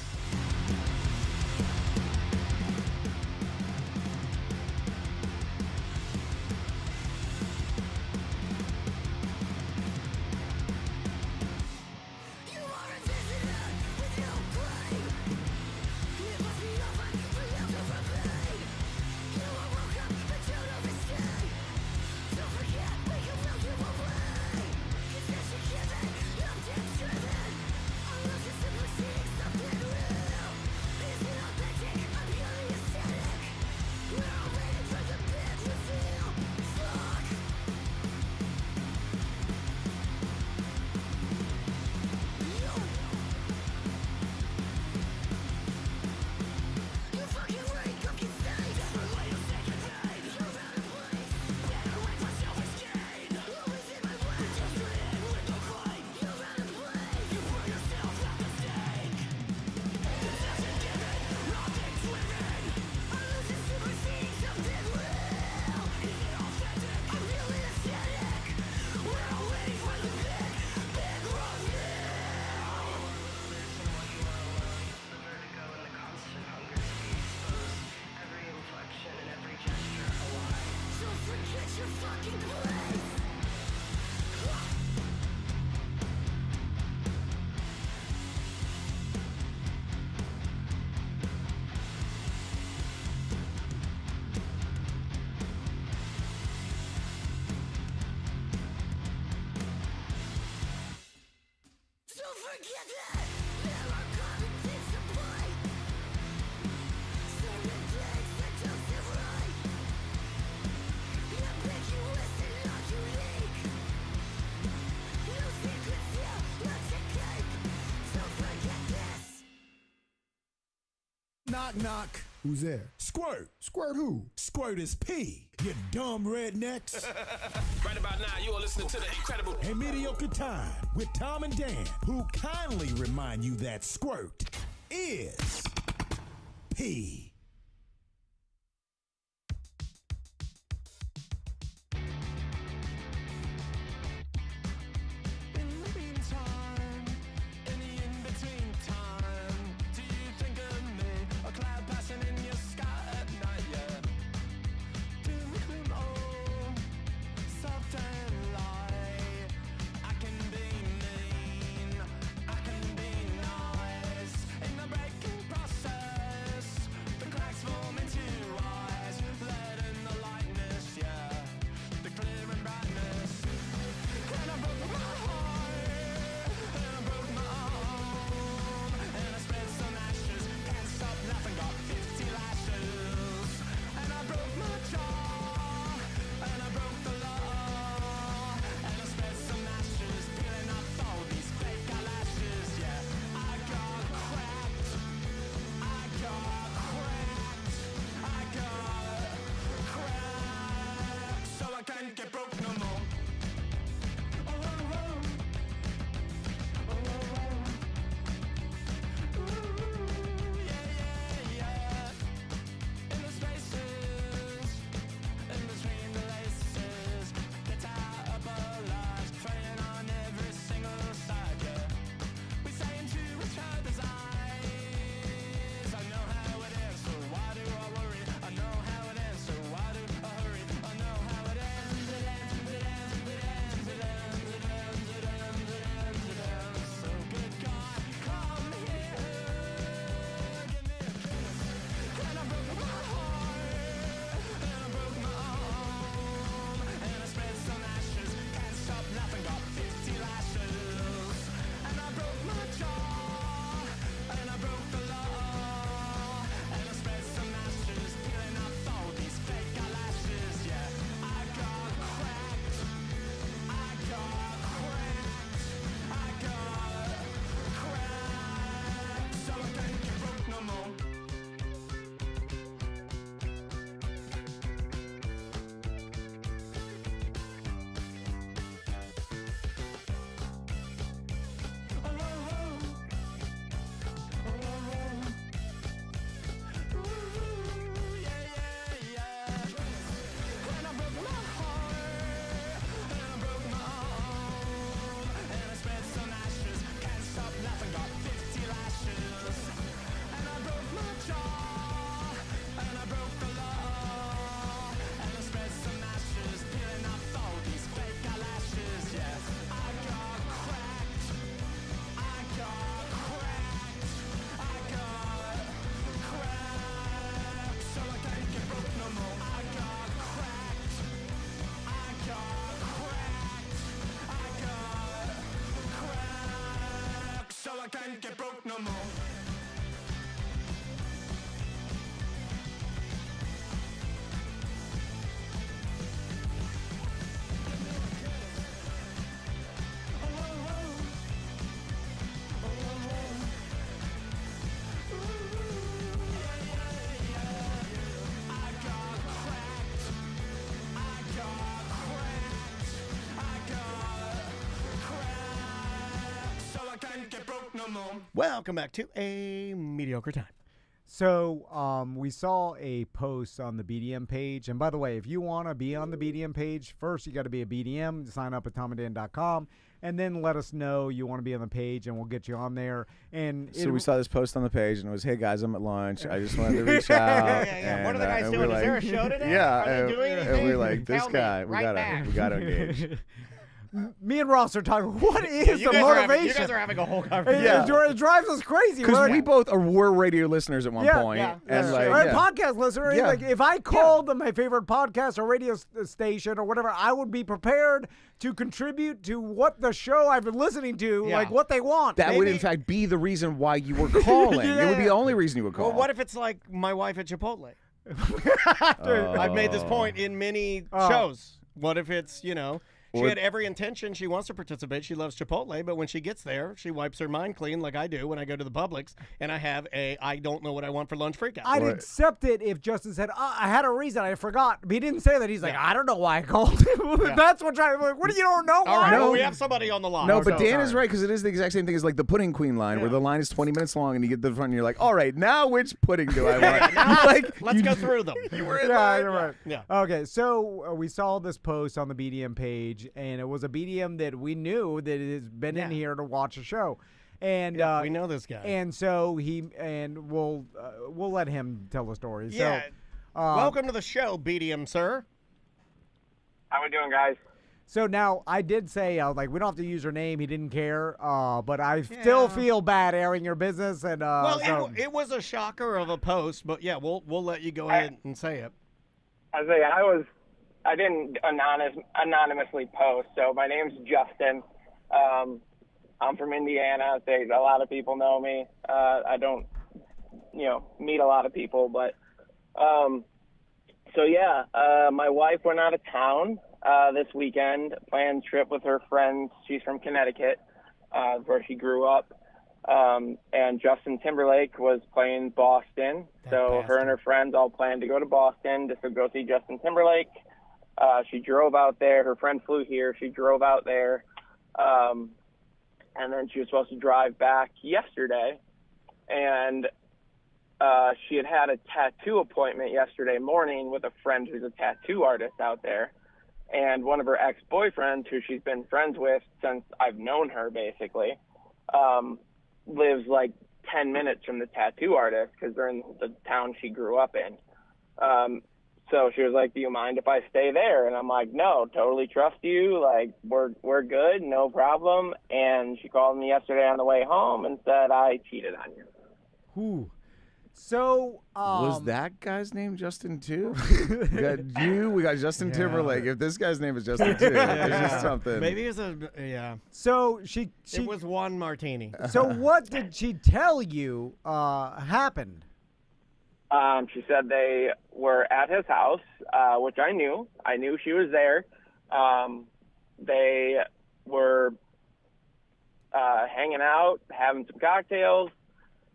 Knock, knock. Who's there? Squirt. Squirt who? Squirt is P. You dumb rednecks. Right about now, you are listening to the incredible A Mediocre Time with Tom and Dan, who kindly remind you that squirt is P. I can't get broke no more. Welcome back to A Mediocre Time. So we saw a post on the BDM page. And by the way, if you want to be on the BDM page, first you got to be a BDM. Sign up at tomandan.com. And then let us know you want to be on the page, and we'll get you on there. And so we saw this post on the page, and it was, "Hey guys, I'm at lunch. I just wanted to reach out." Yeah. What are the guys doing? Is there a show today? Yeah, are they doing anything? And we're like, "This Tell guy, me, we gotta engage." Me and Ross are talking. What is you the guys motivation? you guys are having a whole conversation. It drives us crazy. Because we both were radio listeners at one point. And podcast listener. Yeah. Like, if I called them my favorite podcast or radio station or whatever, I would be prepared to contribute to what the show I've been listening to, like what they want. That would, in fact, be the reason why you were calling. It would be the only reason you would call. Well, what if it's like my wife at Chipotle? I've made this point in many shows. What if it's, she had every intention. She wants to participate. She loves Chipotle, but when she gets there, she wipes her mind clean like I do when I go to the Publix, and I have I don't know what I want for lunch freak out. I'd accept it if Justin said, I had a reason, I forgot. But he didn't say that. He's like, I don't know why I called him. That's what I'm like, what do you don't know? All why? right, well, we have somebody on the line. No, but Dan is right, because it is the exact same thing as like the pudding queen line, where the line is 20 minutes long, and you get to the front, and you're like, all right, now which pudding do I want? Let's go through them. You were in you're right. Yeah. Okay, so we saw this post on the BDM page, and it was a BDM that we knew that has been in here to watch a show, and we know this guy, and so we'll let him tell the story. Yeah. So, welcome to the show, BDM sir. How we doing, guys? So now I did say I was like, we don't have to use her name. He didn't care, but I still feel bad airing your business. And it was a shocker of a post, but yeah, we'll let you go ahead and say it. I didn't anonymously post, so my name's Justin. I'm from Indiana. A lot of people know me. I don't, meet a lot of people, but my wife went out of town this weekend, planned trip with her friends. She's from Connecticut, where she grew up. And Justin Timberlake was playing Boston, her and her friends all planned to go to Boston to go see Justin Timberlake. She drove out there. Her friend flew here. She drove out there. And then she was supposed to drive back yesterday. And she had a tattoo appointment yesterday morning with a friend who's a tattoo artist out there. And one of her ex-boyfriends, who she's been friends with since I've known her, basically, lives like 10 minutes from the tattoo artist because they're in the town she grew up in. So she was like, "Do you mind if I stay there?" And I'm like, "No, totally trust you. Like, we're good, no problem." And she called me yesterday on the way home and said, "I cheated on you." Who? So was that guy's name Justin too? We got Justin Timberlake. If this guy's name is Justin too, there's just something. Maybe it's So she it was one martini. So what did she tell you happened? She said they were at his house, which I knew. I knew she was there. They were hanging out, having some cocktails.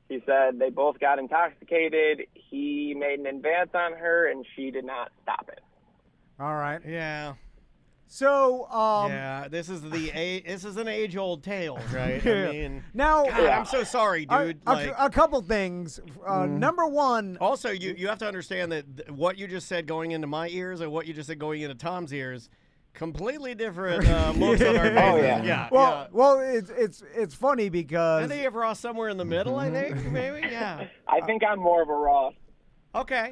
She said they both got intoxicated. He made an advance on her, and she did not stop it. All right. Yeah. So, this is an age-old tale, right? Yeah. I mean, now, God, I'm so sorry, dude. A couple things. Number one. Also, you have to understand that what you just said going into my ears and what you just said going into Tom's ears completely different looks on our faces. Oh, yeah. Well, it's funny because I think if Ross somewhere in the middle, I think, maybe, yeah. I think I'm more of a Ross. Okay.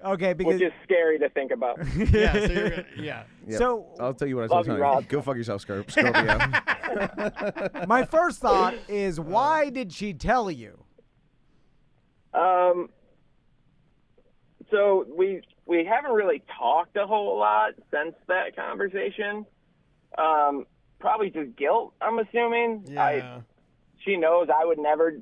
Okay, because which is scary to think about. Yeah, so you're gonna, yeah. Yep. So I'll tell you what I was telling you. Go fuck yourself, Scorpio. my first thought is, why did she tell you? So we haven't really talked a whole lot since that conversation. Probably just guilt, I'm assuming. Yeah. She knows I would never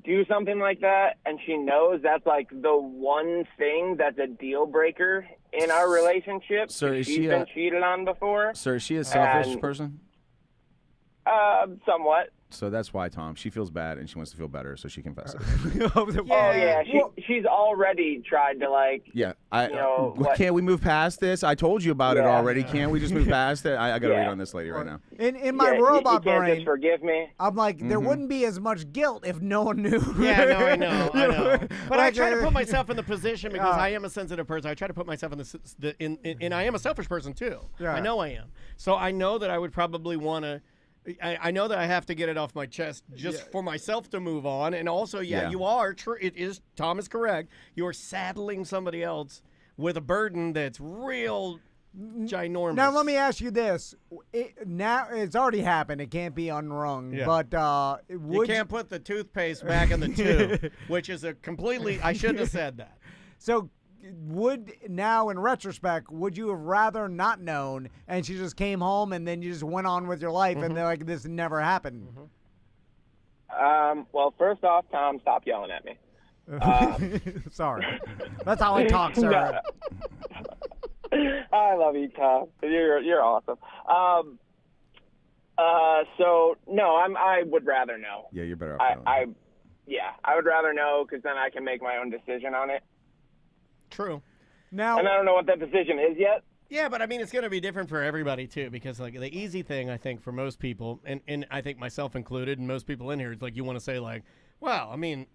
do something like that, and she knows that's the one thing that's a deal breaker in our relationship. So is She's been cheated on before. So is she a selfish person? Somewhat. So that's why, Tom. She feels bad and she wants to feel better, so she confesses. Oh yeah, she's already tried to Yeah, can't we move past this? I told you about it already. Can't we just move past it? I got to read on this lady right now. In my robot you can't brain, just forgive me. I'm like, there wouldn't be as much guilt if no one knew. Yeah, no, I know. But I try to put myself in the position because I am a sensitive person. I try to put myself in and I am a selfish person too. Yeah. I know I am. So I know that I would probably want to. I know that I have to get it off my chest just for myself to move on. And also, you are true. It is, Tom is correct. You are saddling somebody else with a burden that's real ginormous. Now, let me ask you this. Now, it's already happened. It can't be unwrung. Yeah. But you can't put the toothpaste back in the tube, which is a completely, I shouldn't have said that. So, now in retrospect, would you have rather not known and she just came home and then you just went on with your life and they're like, this never happened? Well, first off, Tom, stop yelling at me. Sorry. That's how I talk, sir. I love you, Tom. You're awesome. So no, I would rather know. Yeah, you're better off. I would rather know because then I can make my own decision on it. True. Now, and I don't know what that decision is yet. Yeah, but I mean, it's going to be different for everybody too, because the easy thing I think for most people, and I think myself included, and most people in here, it's you want to say well, I mean,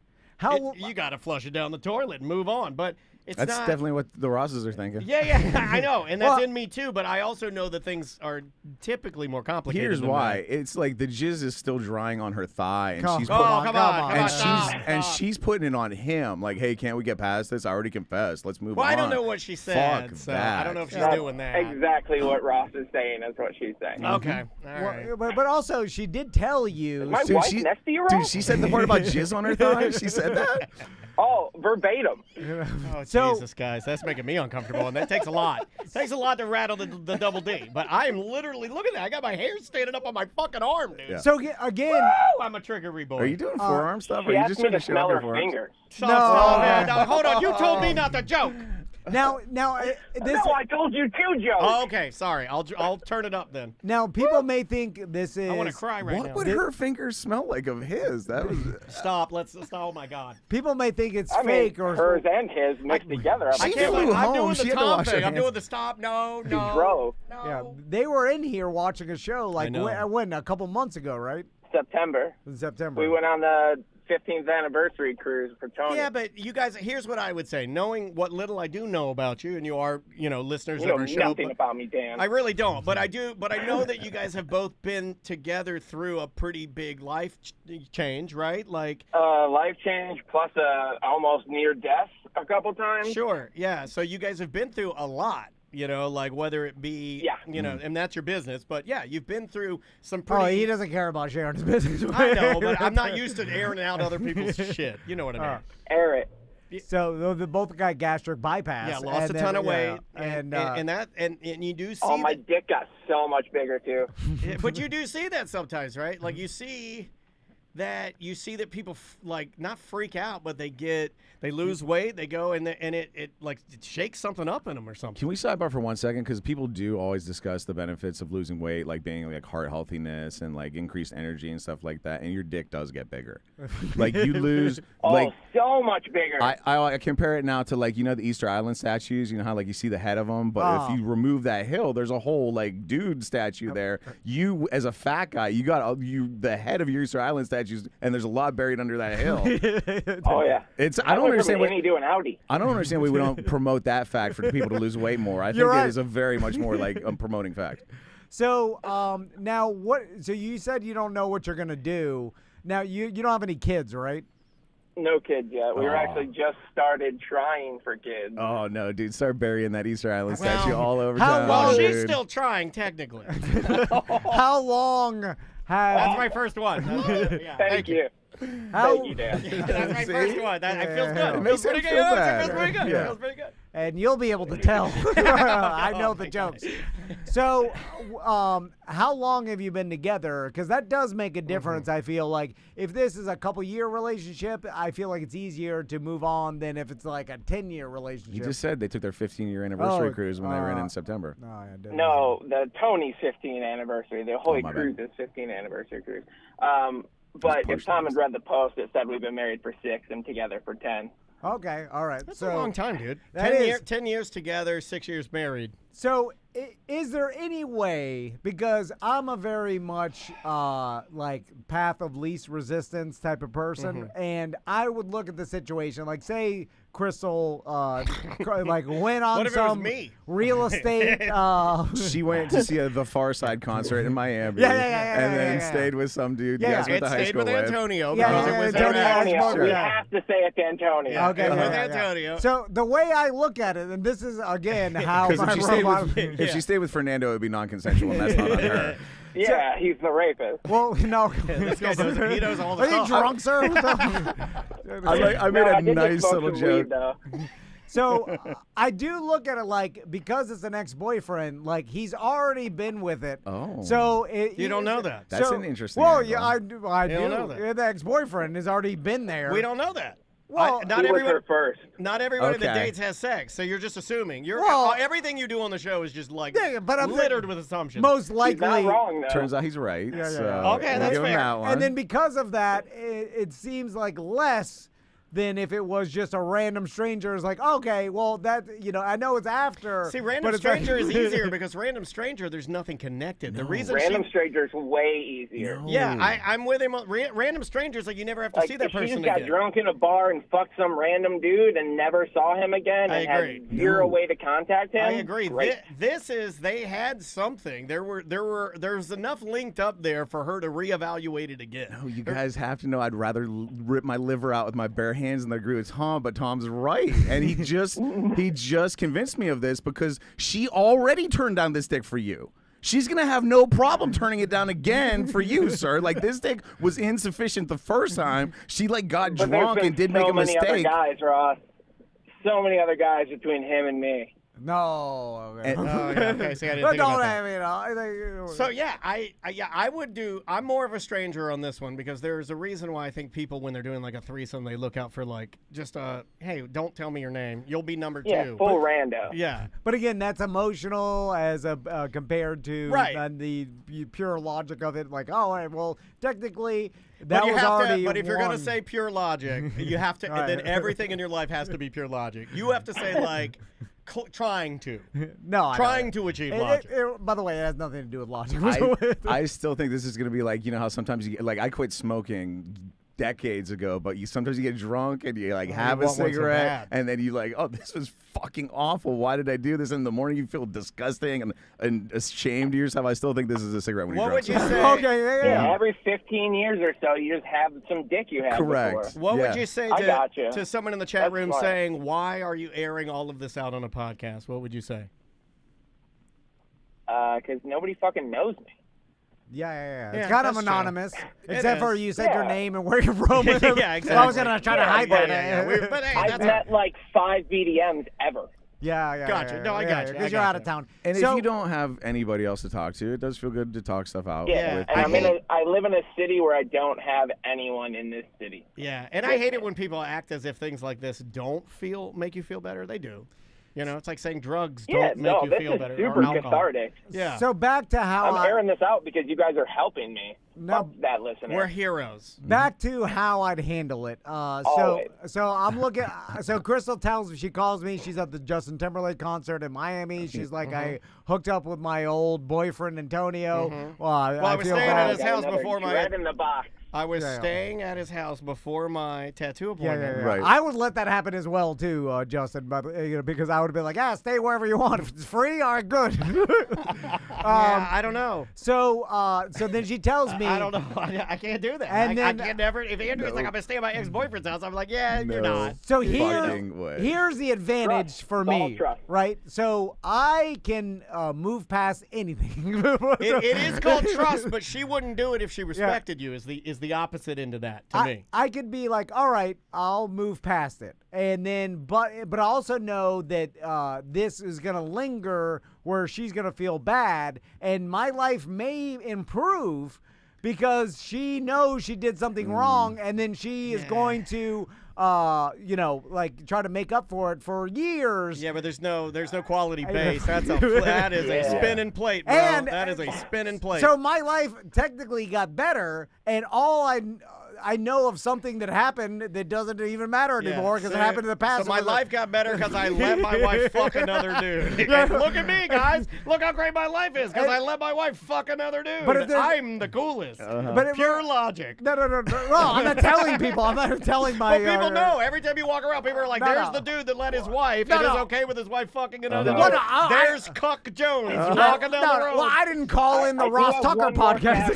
you got to flush it down the toilet and move on, but that's not. Definitely what the Rosses are thinking. Yeah, I know, and that's in me too. But I also know that things are typically more complicated. Here's than why: that. it's the jizz is still drying on her thigh, and she's come on, she's putting it on him. Hey, can't we get past this? I already confessed. Let's move on. Well, I don't know what she said. Fuck so that. I don't know if she's That's doing that. Exactly what Ross is saying is what she's saying. Okay, all right. But also, she did tell you. Is my wife next to you, Ross? Dude, she said the part about jizz on her thigh. She said that. Oh, verbatim. Oh, Jesus, guys. That's making me uncomfortable, and that takes a lot. It takes a lot to rattle the double D. But I am literally, look at that. I got my hair standing up on my fucking arm, dude. Yeah. So, again. Woo! I'm a triggery boy. Are you doing forearm stuff? Or are She you asked just me trying to to show off smell your her forearms? fingers. No, hold on. You told me not to joke. Now, No, I told you to joke. Oh, okay, sorry. I'll turn it up then. Now, people may think this is. I want to cry right now. What would her fingers smell like of his? That was. Stop. Let's. Oh my God. People may think it's I fake mean, or hers and his mixed together. She can't. flew I'm home. doing She the had to Tom wash her thing. I'm hands. doing the stop. No. He drove. No. Yeah, they were in here watching a show know. when a couple months ago, right? September. In September. We went on the 15th anniversary cruise for Tony. Yeah, but you guys, here's what I would say. Knowing what little I do know about you, and you are, listeners You know of our show. nothing about me, Dan. I really don't, but I do. But I know that you guys have both been together through a pretty big life change, right? Life change plus almost near death a couple times. Sure, yeah. So you guys have been through a lot. Whether it be, and that's your business. But, yeah, you've been through some pretty... Oh, he doesn't care about sharing his business. I know, but I'm not used to airing out other people's shit. You know what I mean? Air it. So they both got gastric bypass. Yeah, lost a ton of weight. And you do see... Oh, my dick got so much bigger, too. But you do see that sometimes, right? You see that people not freak out, but they lose weight, they go and it shakes something up in them or something. Can we sidebar for 1 second? Because people do always discuss the benefits of losing weight, being heart healthiness and increased energy and stuff like that. And your dick does get bigger. You lose. So much bigger. I compare it now to the Easter Island statues. You know how you see the head of them, but if you remove that hill, there's a whole dude statue there. You as a fat guy, you got the head of your Easter Island statue statues, and there's a lot buried under that hill. Oh yeah. I don't understand why to an Audi. I don't understand why we don't promote that fact for people to lose weight more. I think it is a very much more like promoting fact. So now what? So you said you don't know what you're gonna do. Now you don't have any kids, right? No kids yet. We were actually just started trying for kids. Oh no, dude! Start burying that Easter Island statue all over town. Well, dude. she's still trying technically. How long have? That's my first one. Thank you. Thank you, Dan. That's my first one. It feels good. It makes pretty him good. feel It bad. feels pretty good. Yeah. It feels pretty good. And you'll be able to tell. I know the jokes. So, how long have you been together? Because that does make a difference, I feel like. If this is a couple-year relationship, I feel like it's easier to move on than if it's like a 10-year relationship. You just said they took their 15-year anniversary cruise when they were in September. No, the Tony's 15th anniversary. The Holy Cruise's 15th anniversary cruise. But if Tom had read the post, it said we've been married for 6 and together for 10. Okay, all right. That's a long time, dude. 10 years together, 6 years married. So, is there any way, because I'm a very much like path of least resistance type of person, and I would look at the situation, like say Crystal like went on some real estate. She went to see the Far Side concert in Miami, and then stayed with some dude you guys went to high school with. Antonio. Antonio. We have to say it to Antonio. Okay, with Antonio. So the way I look at it, and this is again how my robot. If she stayed with Fernando, it would be non-consensual, and that's not on her. Yeah, he's the rapist. Well, no. This guy he knows all the stuff. Are you drunk, sir? I made a nice little joke. So I do look at it like, because it's an ex-boyfriend, like he's already been with it. Oh. So you don't know that. That's an interesting Well, angle. yeah, I do. don't know that. The ex-boyfriend has already been there. We don't know that. Well, not everyone. First. Not everybody that dates has sex, so you're just assuming. Everything you do on the show is just like littered with assumptions. Most likely, he's not wrong, though. Turns out he's right. So okay, that's fair. And then because of that, it seems like less than if it was just a random stranger. Is like, okay, well, that, I know it's after. See, random stranger is easier because random stranger, there's nothing connected. The reason random stranger is way easier. No. Yeah, I'm with him. Random strangers, like you never have to see that person She just again. got drunk in a bar and fucked some random dude and never saw him again and had zero way to contact him. I agree. This is, they had something. There's enough linked up there for her to reevaluate it again. No, you guys have to know I'd rather rip my liver out with my bare hands than agree with Tom, but Tom's right. And he just convinced me of this because she already turned down this dick for you. She's going to have no problem turning it down again for you, sir. Like, this dick was insufficient the first time. She, got drunk and did make a mistake. So many other guys, Ross. So many other guys between him and me. No. Okay, so I didn't think about that. So yeah, I would do. I'm more of a stranger on this one because there's a reason why I think people, when they're doing like a threesome, they look out for just hey, don't tell me your name. You'll be number 2. Yeah, full rando. Yeah. But again, that's emotional as compared to the pure logic of it. Like, oh, all right, well, technically. But if you're gonna say pure logic, you have to. Then everything in your life has to be pure logic. You have to say trying to. No, trying to achieve logic. By the way, it has nothing to do with logic. I still think this is going to be like, how sometimes you I quit smoking decades ago, but sometimes you get drunk and you have a cigarette and then you oh, this was fucking awful. Why did I do this? In the morning you feel disgusting and ashamed of yourself. I still think this is a cigarette when you're drunk. What would you say? Okay, yeah, every 15 years or so, you just have some dick you had before. What would you say to someone in the chat room saying, why are you airing all of this out on a podcast? What would you say? Because nobody fucking knows me. Yeah. It's kind of anonymous, except for you said your name and where you're from. Yeah, exactly. I was gonna try to hide that. But hey, I've met 5 BDMs ever. Yeah. Gotcha. No, I got you. Because you're out of town. And if you don't have anybody else to talk to, it does feel good to talk stuff out. Yeah, and I live in a city where I don't have anyone in this city. Yeah, and I hate it when people act as if things like this don't make you feel better. They do. It's like saying drugs don't make you feel better. This is super cathartic. Yeah. So back to how I'm airing this out because you guys are helping me. Fuck that listener. We're heroes. Back to how I'd handle it. So I'm looking. So Crystal she calls me. She's at the Justin Timberlake concert in Miami. She's like, I hooked up with my old boyfriend Antonio. Well, I was staying at his house before dread in the box. I was staying at his house before my tattoo appointment. Yeah. Right. I would let that happen as well too, Justin. But because I would have been like, stay wherever you want. If it's free, all right, good. I don't know. So then she tells me, I don't know. I can't do that. And I then, can't never. If Andrew's like, I'm gonna stay at my ex-boyfriend's house, I'm like, you're not. So here's the advantage for me, right? So I can move past anything. It is called trust, but she wouldn't do it if she respected you. Is the opposite into that to me. I could be like, all right, I'll move past it, and then but I also know that this is gonna linger where she's gonna feel bad, and my life may improve because she knows she did something wrong, and then she is going to like try to make up for it for years. Yeah, but there's no quality base. That is a spinning plate, bro. And that is a spinning plate. So my life technically got better, and all I know of something that happened that doesn't even matter anymore because it happened in the past. So my life got better because I let my wife fuck another dude. Look at me, guys. Look how great my life is because I let my wife fuck another dude. But I'm the coolest. But pure logic. No. I'm not telling people. I'm not telling my. But people know. Every time you walk around, people are like, "There's the dude that let his wife and is okay with his wife fucking another dude." There's Cuck Jones walking down the road. Well, I didn't call in the Ross Tucker podcast.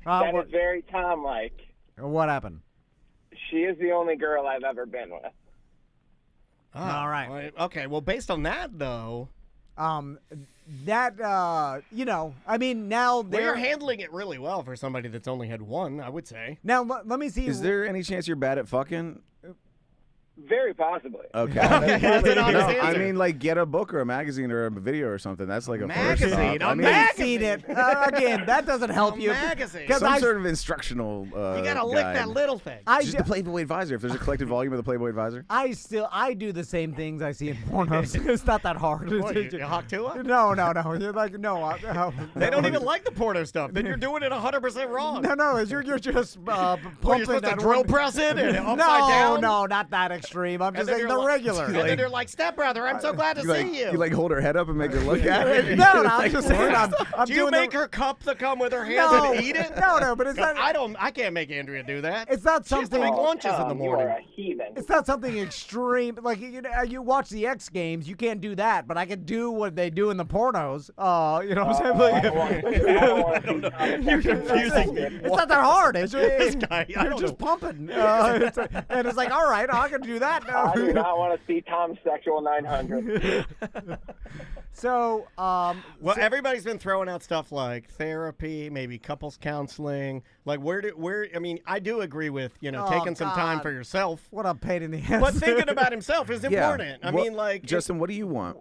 That is very Tom-like. What happened? She is the only girl I've ever been with. All right. Okay. Well, based on that, though, I mean, now they're handling it really well for somebody that's only had one, I would say. Now, let me see. Is there any chance you're bad at fucking? Very possibly. Okay. That's an honest answer. I mean, like, get a book or a magazine or a video or something. That's like a magazine. First stop. I've seen it. Again, that doesn't help you. Magazine. Some sort of instructional. You gotta lick that little thing. Just the Playboy Advisor. If there's a collected volume of the Playboy Advisor. I do the same things I see in pornos. It's not that hard. What, you hawk to it? No. You're like, no. They don't even like the porno stuff. Then you're doing it 100% wrong. No. You're just pumping you're supposed to drill press it and upside down? No, not that extreme. I'm just saying the regular. And then they're like, stepbrother, I'm so glad to see you. You like hold her head up and make her look at it? No, I'm just saying. I'm Do you make her cup the cum with her hands and eat it? No, but it's not. I can't make Andrea do that. It's not something. She has to make lunches in the morning. You are a heathen. It's not something extreme. Like you watch the X Games, you can't do that, but I can do what they do in the pornos. You know what I'm saying? You're confusing me. It's not that hard. This guy, you're just pumping, and it's like, all right, I can do that. I do not want to see Tom's Sexual 900. So, everybody's been throwing out stuff like therapy, maybe couples counseling. Like, I mean, I do agree with, taking some time for yourself. What a pain in the ass. But thinking about himself is important. I mean, like. Justin, what do you want?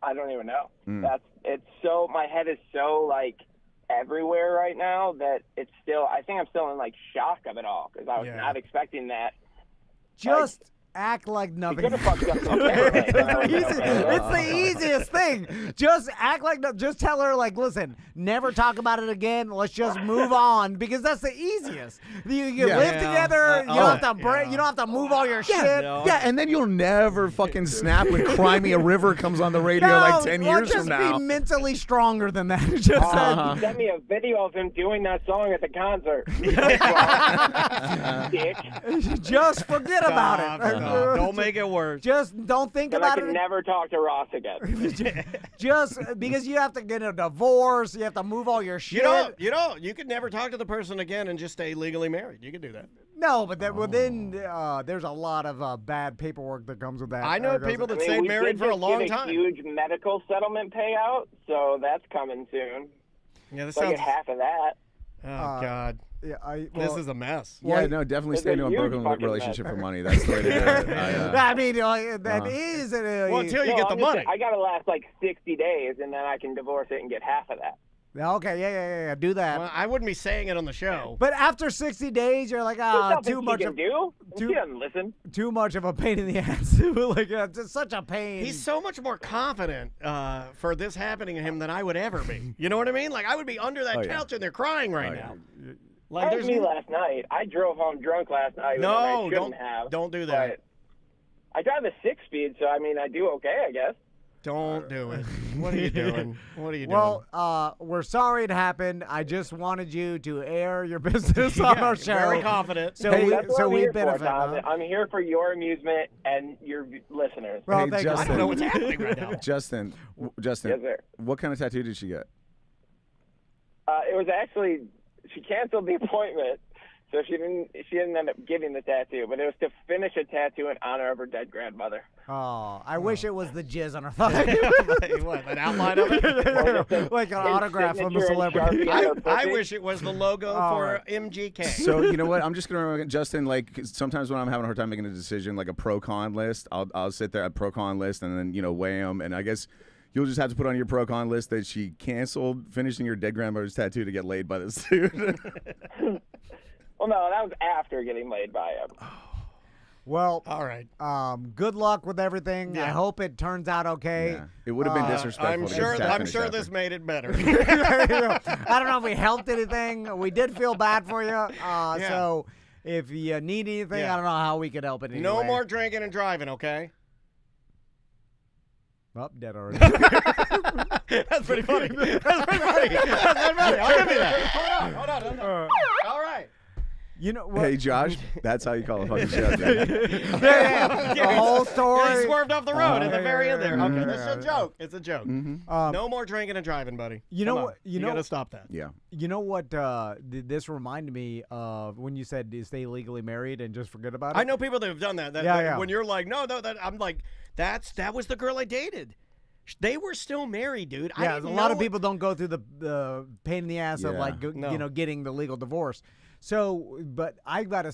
I don't even know. My head is so, like, everywhere right now that I think I'm still in, like, shock of it all because I was not expecting that. Just act like nothing. It's the easiest thing. Just act like just tell her, like, listen, never talk about it again. Let's just move on because that's the easiest. You live together. You don't have to break. You don't have to move all your shit. Yeah, and then you'll never fucking snap when Cry Me a River comes on the radio like 10 years from now. Just be mentally stronger than that. He sent me a video of him doing that song at the concert. Just forget about it. Don't make it worse. Just don't think about it. I can never talk to Ross again. Just because you have to get a divorce, you have to move all your shit. You could never talk to the person again and just stay legally married. You could do that. No, but then there's a lot of bad paperwork that comes with that. I know people that stayed married for a long time. We did get a huge medical settlement payout, so that's coming soon. Yeah, I get half of that. Oh, God. Yeah, this is a mess. Yeah, no, definitely stay into a broken relationship for money. That's the way to do it. I mean, that is. Well, until you get the money. I got to last like 60 days, and then I can divorce it and get half of that. Okay, yeah, do that. Well, I wouldn't be saying it on the show. But after 60 days, you're like, too much. She doesn't listen. Too much of a pain in the ass. Like, it's such a pain. He's so much more confident for this happening to him than I would ever be. You know what I mean? Like, I would be under that couch and they're crying right now. Like, that was me last night. I drove home drunk last night. No, don't do that. But I drive a 6-speed, so I mean, I do okay, I guess. Don't do it. What are you doing? What are you doing? Well, we're sorry it happened. I just wanted you to air your business on our show. Very confident. So That's what I'm we here benefit. for, Tom. I'm here for your amusement and your listeners. Well, Hey, thank you. Justin. I don't know what's happening right now. Justin, Yes, sir. what kind of tattoo did she get? It was actually, she canceled the appointment, so she didn't end up getting the tattoo, but it was to finish a tattoo in honor of her dead grandmother. Oh, I wish it was the jizz on her thigh. What, an outline of it? Like an His autograph from the signature in celebrity. Sharpie on her I pussy. wish it was the logo for MGK. So you know what? I'm just gonna remember, Justin. Like sometimes when I'm having a hard time making a decision, like a pro-con list, I'll sit there at pro-con list and then weigh them. And I guess you'll just have to put on your pro-con list that she canceled finishing her dead grandmother's tattoo to get laid by this dude. Well, no, that was after getting laid by him. Well, all right. Good luck with everything. I hope it turns out okay. Yeah. It would have been disrespectful. I'm to sure. get I'm finished sure after. this made it better. I don't know if we helped anything. We did feel bad for you. So if you need anything, I don't know how we could help it. No anyway. more drinking and driving, okay? Oh, dead already. That's pretty funny. That's pretty funny. That's pretty funny. I'll give you that. Hold on. All right. You know what? Hey, Josh, that's how you call a fucking show. The whole story. He swerved off the road at the very end there. Okay, that's a joke. It's a joke. Mm-hmm. No more drinking and driving, buddy. You know what? You got to stop that. Yeah. You know what? This reminded me of when you said stay legally married and just forget about it. I know people that have done that. Yeah. When you're like, no, I'm like, that was the girl I dated. They were still married, dude. Yeah, I a didn't lot know of people don't go through the pain in the ass of like getting the legal divorce. So, but I got a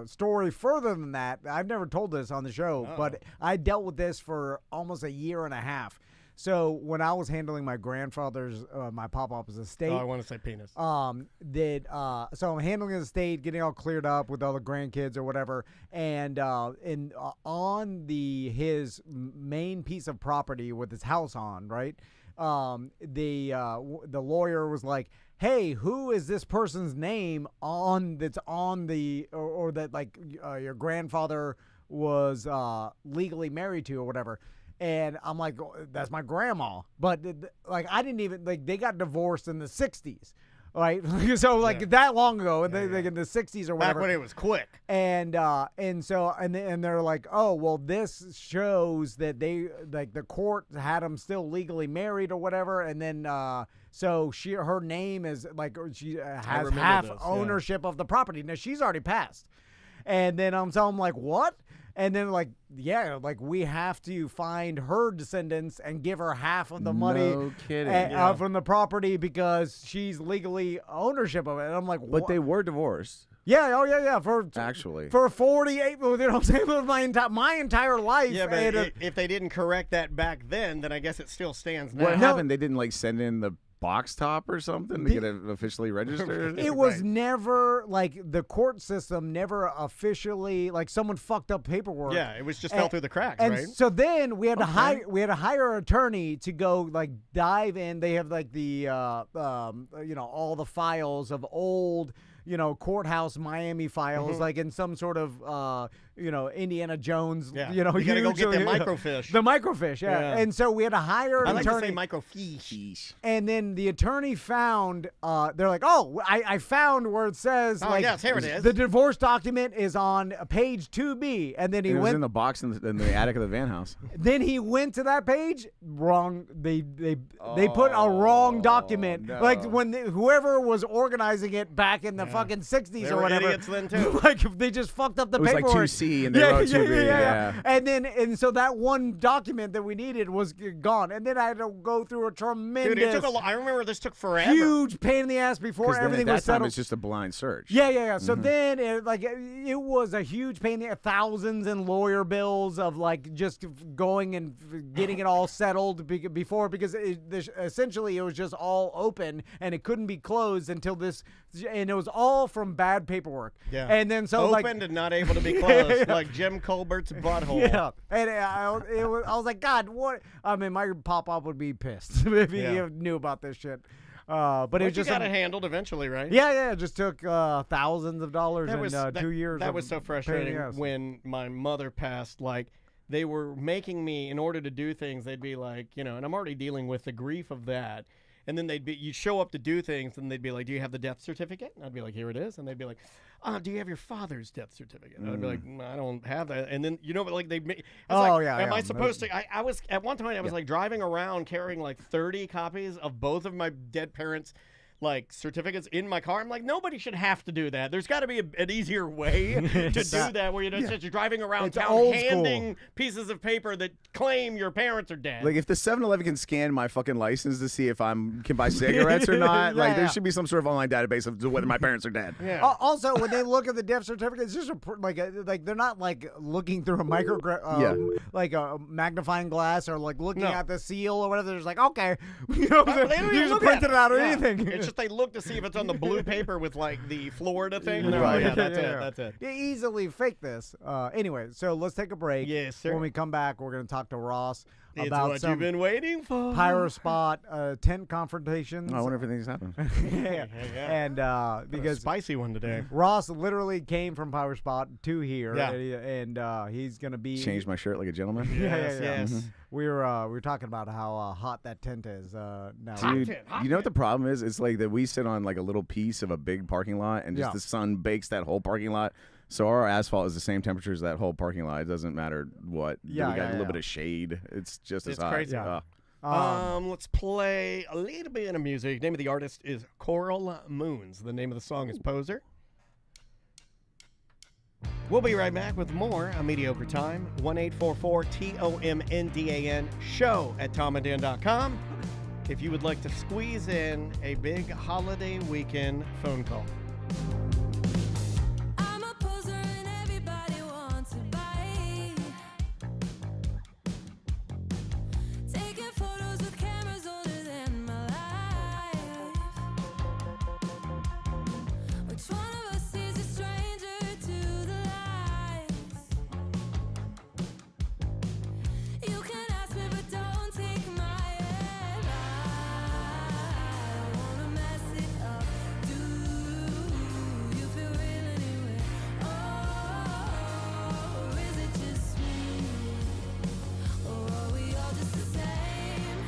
story further than that. I've never told this on the show, but I dealt with this for almost a year and a half. So when I was handling my grandfather's, my pop-up's estate. Oh, I want to say penis. So I'm handling his estate, getting all cleared up with all the grandkids or whatever, and on his main piece of property with his house on, right? The lawyer was like, hey, who is this person's name that's on the or that like your grandfather was legally married to or whatever? And I'm like, oh, that's my grandma. But like, I didn't even like they got divorced in the 60s. Right, so like that long ago, in the 60s or whatever. Back when it was quick. And they're like, oh well, this shows that they like the court had them still legally married or whatever, and then so her name is like she has half ownership of the property. Now she's already passed, and then I'm like, what? And then like, yeah, like we have to find her descendants and give her half of the money from the property because she's legally ownership of it. And I'm like, but they were divorced. Yeah, for 48, you know what I'm saying, for my entire life. Yeah, but if they didn't correct that back then I guess it still stands now. What happened? They didn't like send in the box top or something to get it officially registered? It was never like the court system never officially like someone fucked up paperwork. Yeah, it was just fell through the cracks, and right? So then we had to hire an attorney to go like dive in. They have like the all the files of old courthouse Miami files, like in some sort of Indiana Jones. Yeah. You gotta go get the microfiche. The microfiche, yeah. And so we had to hire an attorney. I like to say microfiche. And then the attorney found, they're like, oh, I found where it says, yes, here it is. The divorce document is on page 2B. And then he was in the box in the attic of the Van house. Then he went to that page, wrong. They put a wrong document. No. Like when whoever was organizing it back in the fucking 60s They or were whatever. idiots then too. Like they just fucked up the it was paperwork. like 2C and they wrote 2B. Yeah. And so that one document that we needed was gone. And then I had to go through a tremendous. Dude, it took I remember this took forever. Huge pain in the ass before everything was settled. It's just a blind search. Yeah. So then it was a huge pain in the ass, thousands in lawyer bills of like just going and getting it all settled before because essentially it was just all open and it couldn't be closed until this, and it was all from bad paperwork. Yeah. And then so opened and not able to be closed, like Jim Colbert's butthole. Yeah. And I was like, God, what? I mean, my pop-up would be pissed if he knew about this shit. But it just got it handled eventually, right? Yeah. It just took thousands of dollars in 2 years. That was so frustrating when my mother passed. Like they were making me, in order to do things, they'd be like, and I'm already dealing with the grief of that. And then you show up to do things, and they'd be like, do you have the death certificate? And I'd be like, here it is. And they'd be like, do you have your father's death certificate? And I'd be like, I don't have that. And then, am I supposed to? I was, at one point, I was like driving around carrying like 30 copies of both of my dead parents' like certificates in my car. I'm like, nobody should have to do that. There's got to be an easier way to do that, where you're driving around town handing pieces of paper that claim your parents are dead. Like, if the 7-Eleven can scan my fucking license to see if I can buy cigarettes or not, there should be some sort of online database of whether my parents are dead. Yeah. Also, when they look at the death certificate, it's just like they're not like looking through a like a magnifying glass or like looking at the seal or whatever. They're just like, okay, you just print it out or anything. It's just they look to see if it's on the blue paper with like the Florida thing. Right. That's it. You easily fake this. Anyway, so let's take a break. Yes, sir. When we come back, we're going to talk to Ross It's about what some you've been waiting for. Pyro Spot tent confrontations. I wonder if anything's happened. And because a spicy one today. Ross literally came from Pyro Spot to here, Yeah. and he's going to be Changed my shirt like a gentleman. Yes. Mhm. We were talking about how hot that tent is now. Dude, you know what the problem is? It's like that we sit on like a little piece of a big parking lot, and just the sun bakes that whole parking lot. So our asphalt is the same temperature as that whole parking lot. It doesn't matter what. Yeah, we got a little bit of shade. It's just as hot. Crazy. Let's play a little bit of music. Name of the artist is Coral Moons. The name of the song is Poser. We'll be right back with more on Mediocre Time. 1-844-TOMNDAN show at tomandan.com if you would like to squeeze in a big holiday weekend phone call. I'm a poser and everybody wants to buy. Taking photos with cameras older than my life. Which one of us is a stranger to the lies? You can ask me, but don't take my advice. I don't wanna mess it up. Do you feel real anyway? Or is it just me? Or are we all just the same?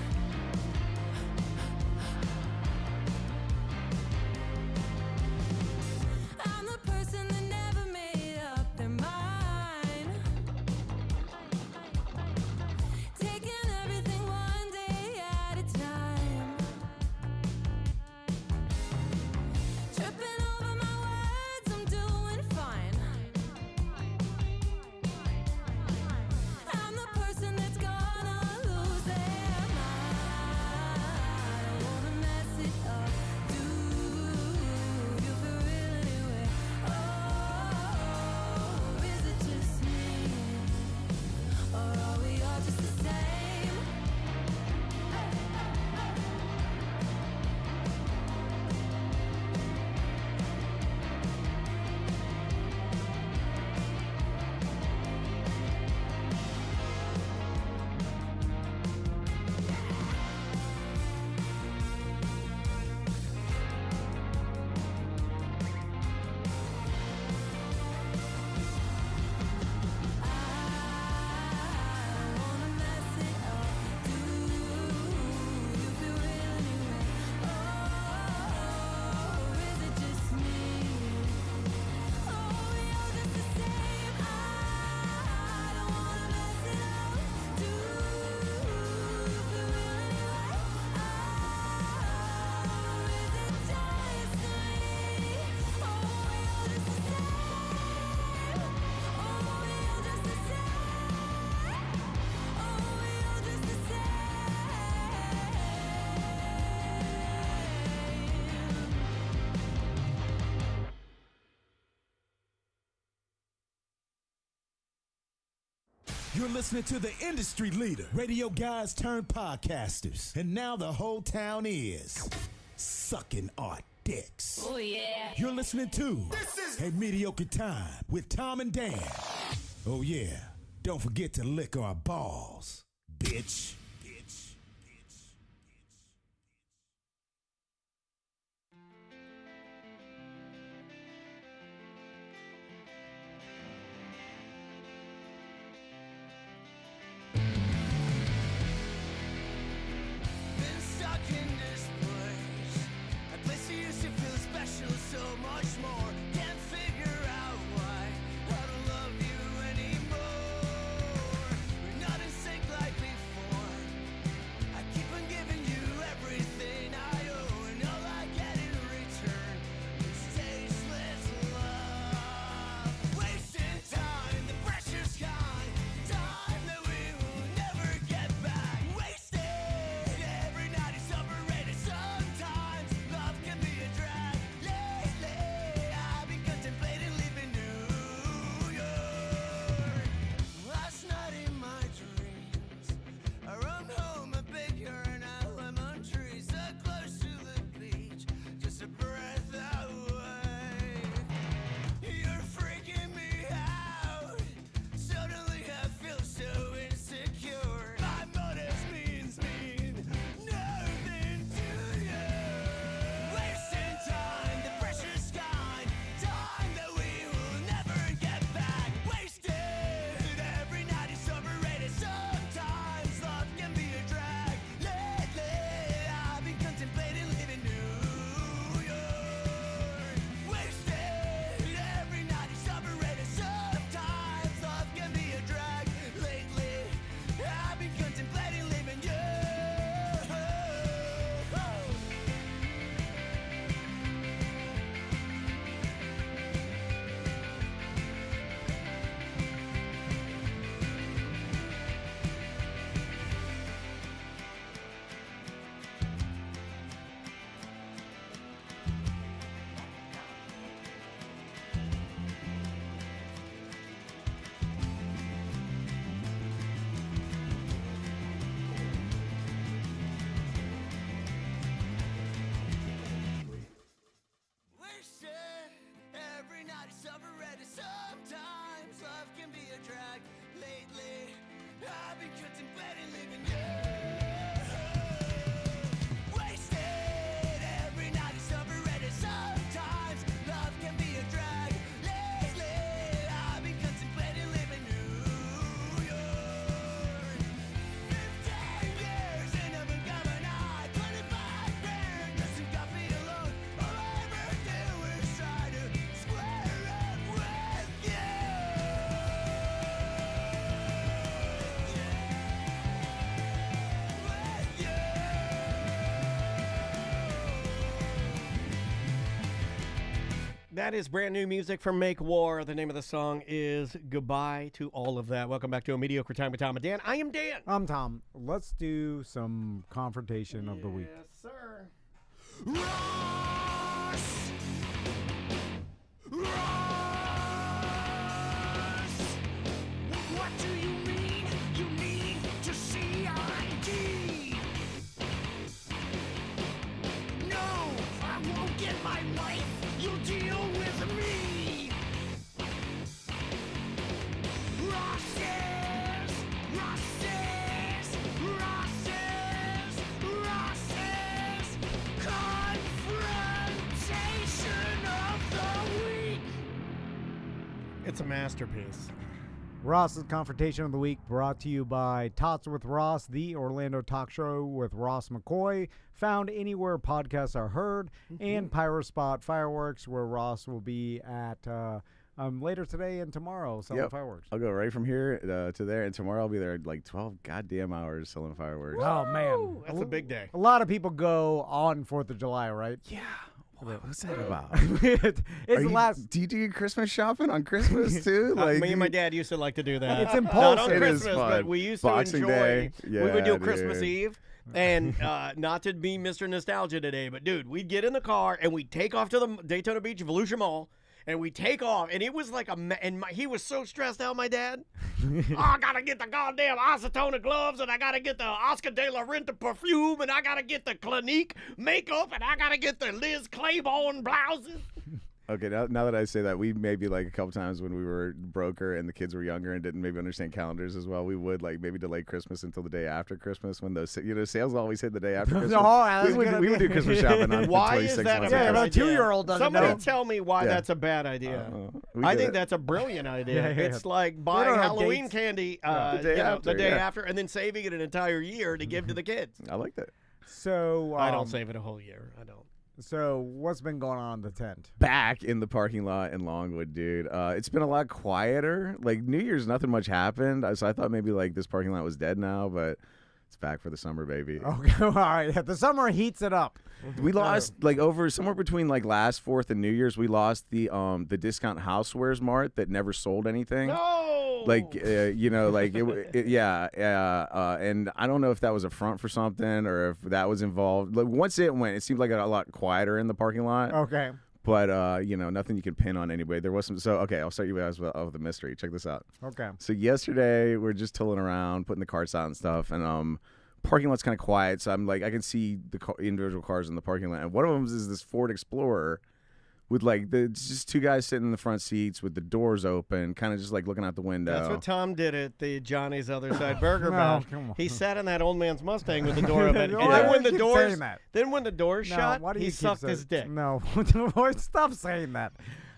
I'm the person that never made up their mind. Taking everything one day at a time. Tripping over my words, I'm doing fine. I'm the person that's gonna lose their mind. I don't wanna mess it up. Do you feel real anyway? Or is it just me? Or are we all just the same? You're listening to the industry leader, radio guys turned podcasters. And now the whole town is sucking our dicks. Oh, yeah. You're listening to A Mediocre Time with Tom and Dan. Oh, yeah. Don't forget to lick our balls, bitch. That is brand new music from Make War. The name of the song is Goodbye to All of That. Welcome back to A Mediocre Time with Tom and Dan. I am Dan. I'm Tom. Let's do some confrontation of the week. Yes, sir. What do you mean? You need to see ID. No, I won't get my wife. You'll deal with me. Ross's, Confrontation of the Week. It's a masterpiece. Ross's Confrontation of the Week brought to you by Tots with Ross, the Orlando talk show with Ross McCoy, found anywhere podcasts are heard, and Pyrospot Fireworks, where Ross will be at later today and tomorrow selling fireworks. I'll go right from here to there, and tomorrow I'll be there like 12 goddamn hours selling fireworks. Oh, man. That's a big day. A lot of people go on 4th of July, right? Yeah. What's that about? It's the last. Do you do Christmas shopping on Christmas too? Me and my dad used to like to do that. It's impulsive. Not on Christmas, but we used Boxing to enjoy. Day. Yeah, we would do dude. Christmas Eve. And not to be Mr. Nostalgia today, but dude, we'd get in the car and we'd take off to the Daytona Beach Volusia Mall. And we take off, and it was like he was so stressed out, my dad. I gotta get the goddamn acetone gloves, and I gotta get the Oscar de la Renta perfume, and I gotta get the Clinique makeup, and I gotta get the Liz Claiborne blouses. Okay, now that I say that, we maybe like a couple times when we were broker and the kids were younger and didn't maybe understand calendars as well, we would like maybe delay Christmas until the day after Christmas when those sales always hit the day after Christmas. We would do Christmas shopping on Why the 26th. is that a Yeah, bad a 2-year-old doesn't Somebody know. tell me why that's a bad idea. I think that's a brilliant idea. Yeah. It's like buying don't have Halloween dates. candy the day after, and then saving it an entire year to give to the kids. I like that. So I don't save it a whole year. I don't. So what's been going on in the tent? Back in the parking lot in Longwood, dude. It's been a lot quieter. Like New Year's, nothing much happened. So I thought maybe like this parking lot was dead now, but it's back for the summer, baby. Okay, all right. The summer heats it up. We lost like over somewhere between like last 4th and New Year's. We lost the discount housewares mart that never sold anything. No. Like like and I don't know if that was a front for something or if that was involved. Like once it went, it seemed like a lot quieter in the parking lot. Okay. But nothing you can pin on anybody. There was some. So okay, I'll start you guys with the mystery. Check this out. Okay. So yesterday we're just tooling around, putting the carts out and stuff, and parking lot's kind of quiet. So I'm like, I can see the individual cars in the parking lot, and one of them is this Ford Explorer with like just two guys sitting in the front seats with the doors open, kind of just like looking out the window. That's what Tom did at the Johnny's Other Side Burger Bash. He sat in that old man's Mustang with the door open, and then when the doors shut, he sucked his dick. No, stop saying that.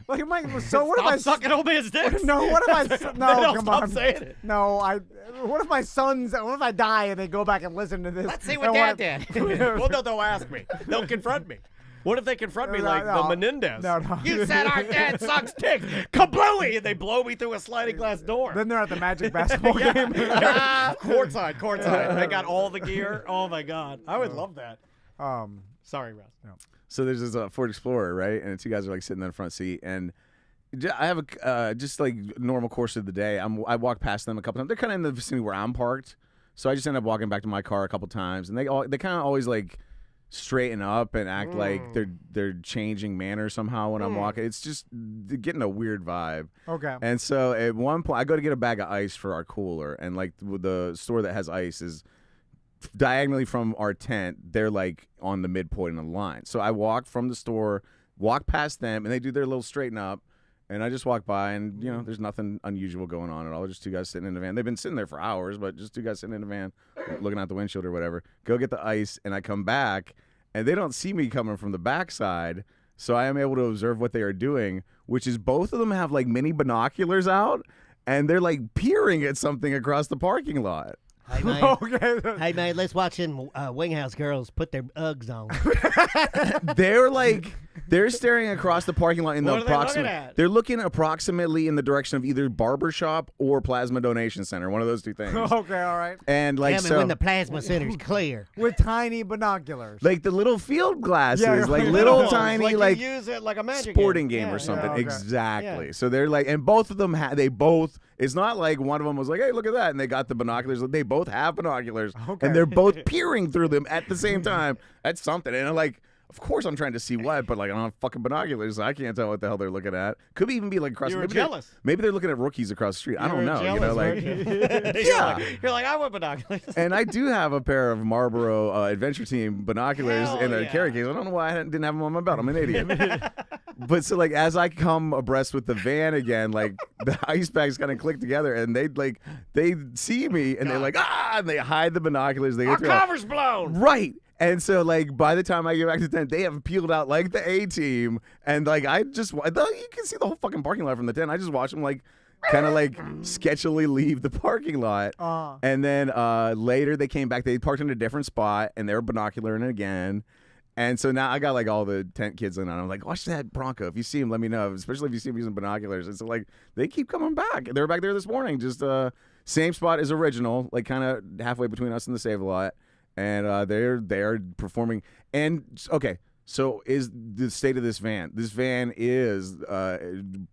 Like, what Stop if I sucking old man's dick? No, what if I? No, come stop on. saying it. No, What if my sons? What if I die and they go back and listen to this? Let's see what Dad did. Well, no, they'll ask me. They'll confront me. What if they confront me like the Menendez? No. You said our dad sucks dick. Kablooey! And they blow me through a sliding glass door. Then they're at the Magic basketball game. Courtside. They got all the gear. Oh, my God. I would love that. Sorry, Russ. No. So there's this Ford Explorer, right? And the two guys are like sitting in the front seat. And I have a just like normal course of the day. I walk past them a couple times. They're kind of in the vicinity where I'm parked. So I just end up walking back to my car a couple times. And they kind of always like straighten up and act like they're changing manner somehow when I'm walking. It's just getting a weird vibe. Okay. And so at one point, I go to get a bag of ice for our cooler, and like the store that has ice is diagonally from our tent. They're like on the midpoint of the line. So I walk from the store, walk past them, and they do their little straighten up. And I just walk by, and, there's nothing unusual going on at all. Just two guys sitting in the van. They've been sitting there for hours, but just two guys sitting in the van, looking out the windshield or whatever. Go get the ice, and I come back, and they don't see me coming from the backside, so I am able to observe what they are doing, which is both of them have, like, mini binoculars out, and they're, like, peering at something across the parking lot. Hey, man. Okay. Hey, man, let's watch them Winghouse girls put their Uggs on. They're staring across the parking lot in the What are they looking approximate. at? They're looking approximately in the direction of either barbershop or plasma donation center, one of those two things. Okay, all right. And like Tell me so, when the plasma center's clear. With tiny binoculars. like the little field glasses, Yeah, like like little ones, tiny you like use it like a magic sporting game Yeah, or something. yeah, okay. Exactly. Yeah. So they're like, and both of them they both. It's not like one of them was like, "Hey, look at that," and they got the binoculars. They both have binoculars, Okay. and they're both peering through them at the same time. That's something. And I'm like, of course I'm trying to see what, but like I don't have fucking binoculars, so I can't tell what the hell they're looking at. Could even be like across. You were maybe jealous. Maybe they're looking at rookies across the street. I You don't were know. jealous, You know, like weren't you? yeah. You're like, I want binoculars. And I do have a pair of Marlboro Adventure Team binoculars Hell in a yeah. carry case. I don't know why I didn't have them on my belt. I'm an idiot. But so like as I come abreast with the van again, like the ice bags kind of click together, and they see me and they're like and they hide the binoculars. They Our get cover's blown. right. And so, like, by the time I get back to the tent, they have peeled out like the A team, and like you can see the whole fucking parking lot from the tent. I just watch them like kind of like sketchily leave the parking lot, and then later they came back. They parked in a different spot, and they were binocularing it again. And so now I got like all the tent kids in on. I'm like, watch that Bronco. If you see him, let me know. Especially if you see him using binoculars. And so like they keep coming back. They were back there this morning, just same spot as original, like kind of halfway between us and the Save a Lot. And they're performing. And okay, so is the state of this van? This van is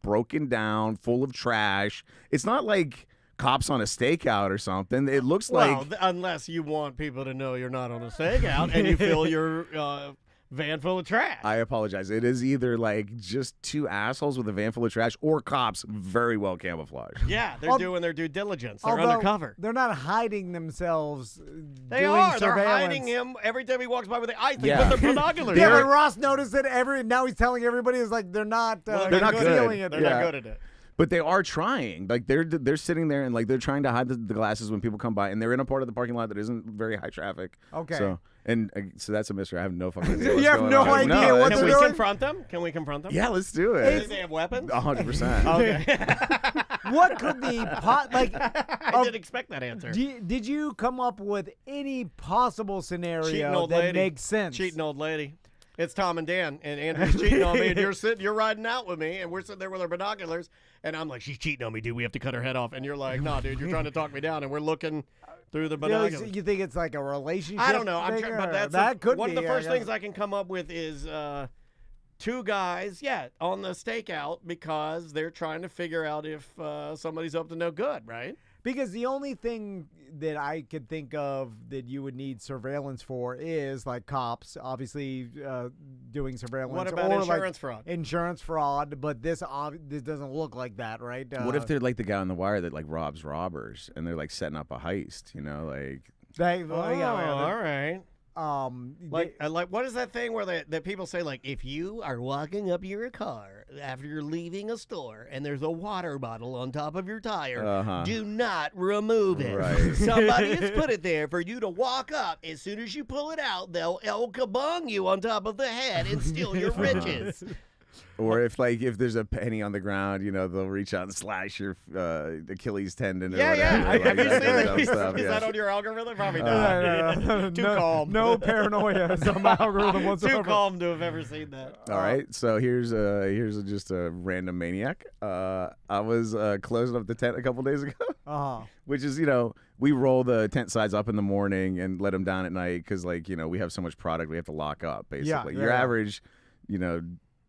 broken down, full of trash. It's not like cops on a stakeout or something. It looks like Unless you want people to know you're not on a stakeout and you fill your van full of trash. I apologize. It is either like just two assholes with a van full of trash or cops very well camouflaged. Yeah, they're doing their due diligence. They're undercover. They're not hiding themselves. They doing are. They're surveillance. hiding him every time he walks by with the ice. They Yeah. put their binoculars. Yeah, but Ross noticed it. Now he's telling everybody is like they're not. Well, they're not stealing good. it. They're not good at it. But they are trying. Like they're sitting there and like they're trying to hide the glasses when people come by, and they're in a part of the parking lot that isn't very high traffic. Okay. So that's a mystery. I have no fucking idea. You have no idea what Can they're we doing? confront them? Can we confront them? Yeah, let's do Do it. they have weapons? 100%. Okay. What could the I didn't expect that answer. Did you come up with any possible Cheating scenario old that lady. makes sense? Cheating old lady. It's Tom and Dan, and Andrew's cheating on me, and you're riding out with me, and we're sitting there with our binoculars, and I'm like, she's cheating on me, dude. We have to cut her head off, and you're like, nah, dude, you're trying to talk me down, and we're looking through the binoculars. You think it's like a relationship? I don't know. thing, But that could one be. of the first I guess. things I can come up with is two guys, on the stakeout because they're trying to figure out if somebody's up to no good, right? Because the only thing that I could think of that you would need surveillance for is like cops, obviously doing surveillance. What about or insurance like fraud? Insurance fraud, but this doesn't look like that, right? What if they're like the guy on the wire that like robs robbers, and they're like setting up a heist? You know, like. All right. Like what is that thing where that people say, like, if you are walking up your car after you're leaving a store and there's a water bottle on top of your tire, do not remove it. Right. Somebody has put it there for you to walk up. As soon as you pull it out, they'll El Kabong you on top of the head and steal your riches. Or if there's a penny on the ground, you know, they'll reach out and slash your Achilles tendon or whatever. Have you seen that? that? Stuff, Is yeah. that on your algorithm? Probably not. Too calm. No paranoia is on my algorithm whatsoever. Too calm to have ever seen that. All right, so here's just a random maniac. I was closing up the tent a couple days ago, which is, you know, we roll the tent sides up in the morning and let them down at night because, like, you know, we have so much product we have to lock up, basically. Your average, you know,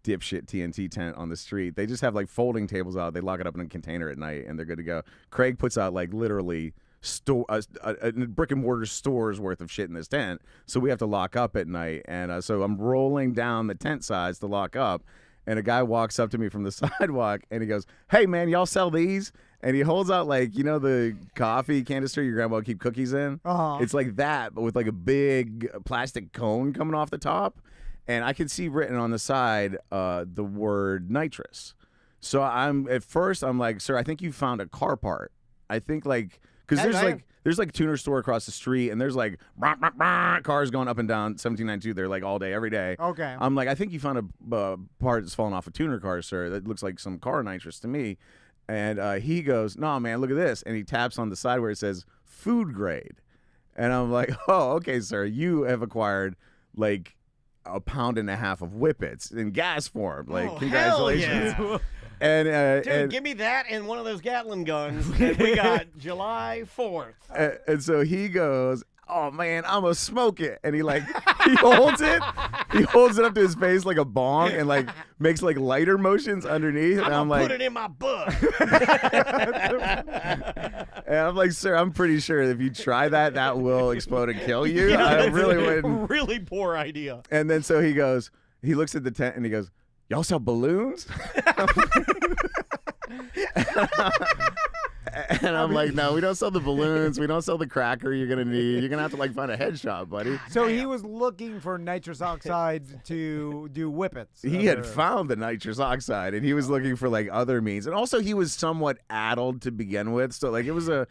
dipshit TNT tent on the street, they just have like folding tables out. They lock it up in a container at night and they're good to go. Craig puts out like literally a brick and mortar store's worth of shit in this tent, so we have to lock up at night. And so I'm rolling down the tent sides to lock up, and a guy walks up to me from the sidewalk and he goes, "Hey man, y'all sell these?" And he holds out, like, you know, the coffee canister your grandma would keep cookies in. It's like that, but with like a big plastic cone coming off the top. And I could see written on the side the word nitrous. So I'm like, "Sir, I think you found a car part." I think like because there's like tuner store across the street, and there's like cars going up and down 1792 there like all day every day. Okay. I'm like, "I think you found a part that's fallen off a tuner car, sir. That looks like some car nitrous to me." And he goes, "No, man, look at this." And he taps on the side where it says food grade. And I'm like, oh, okay, sir, you have acquired like 1.5 pounds of Whippets in gas form. Like, congratulations. Hell yeah. And Dude, give me that and one of those Gatling guns. And we got July 4th. And so he goes, oh man, I'm gonna smoke it. And he like, he holds it up to his face like a bong and like makes like lighter motions underneath. And I'm like, put it in my butt. And I'm like, sir, I'm pretty sure if you try that, that will explode and kill you. Yeah, I it's really a wouldn't. Really poor idea. And then so he goes, he looks at the tent and he goes, y'all sell balloons? And I'm like, no, we don't sell the balloons. We don't sell the cracker you're going to need. You're going to have to like find a head shop, buddy. So he was looking for nitrous oxide to do Whippets. He had found the nitrous oxide and he was looking for like other means. And also he was somewhat addled to begin with. So like he was a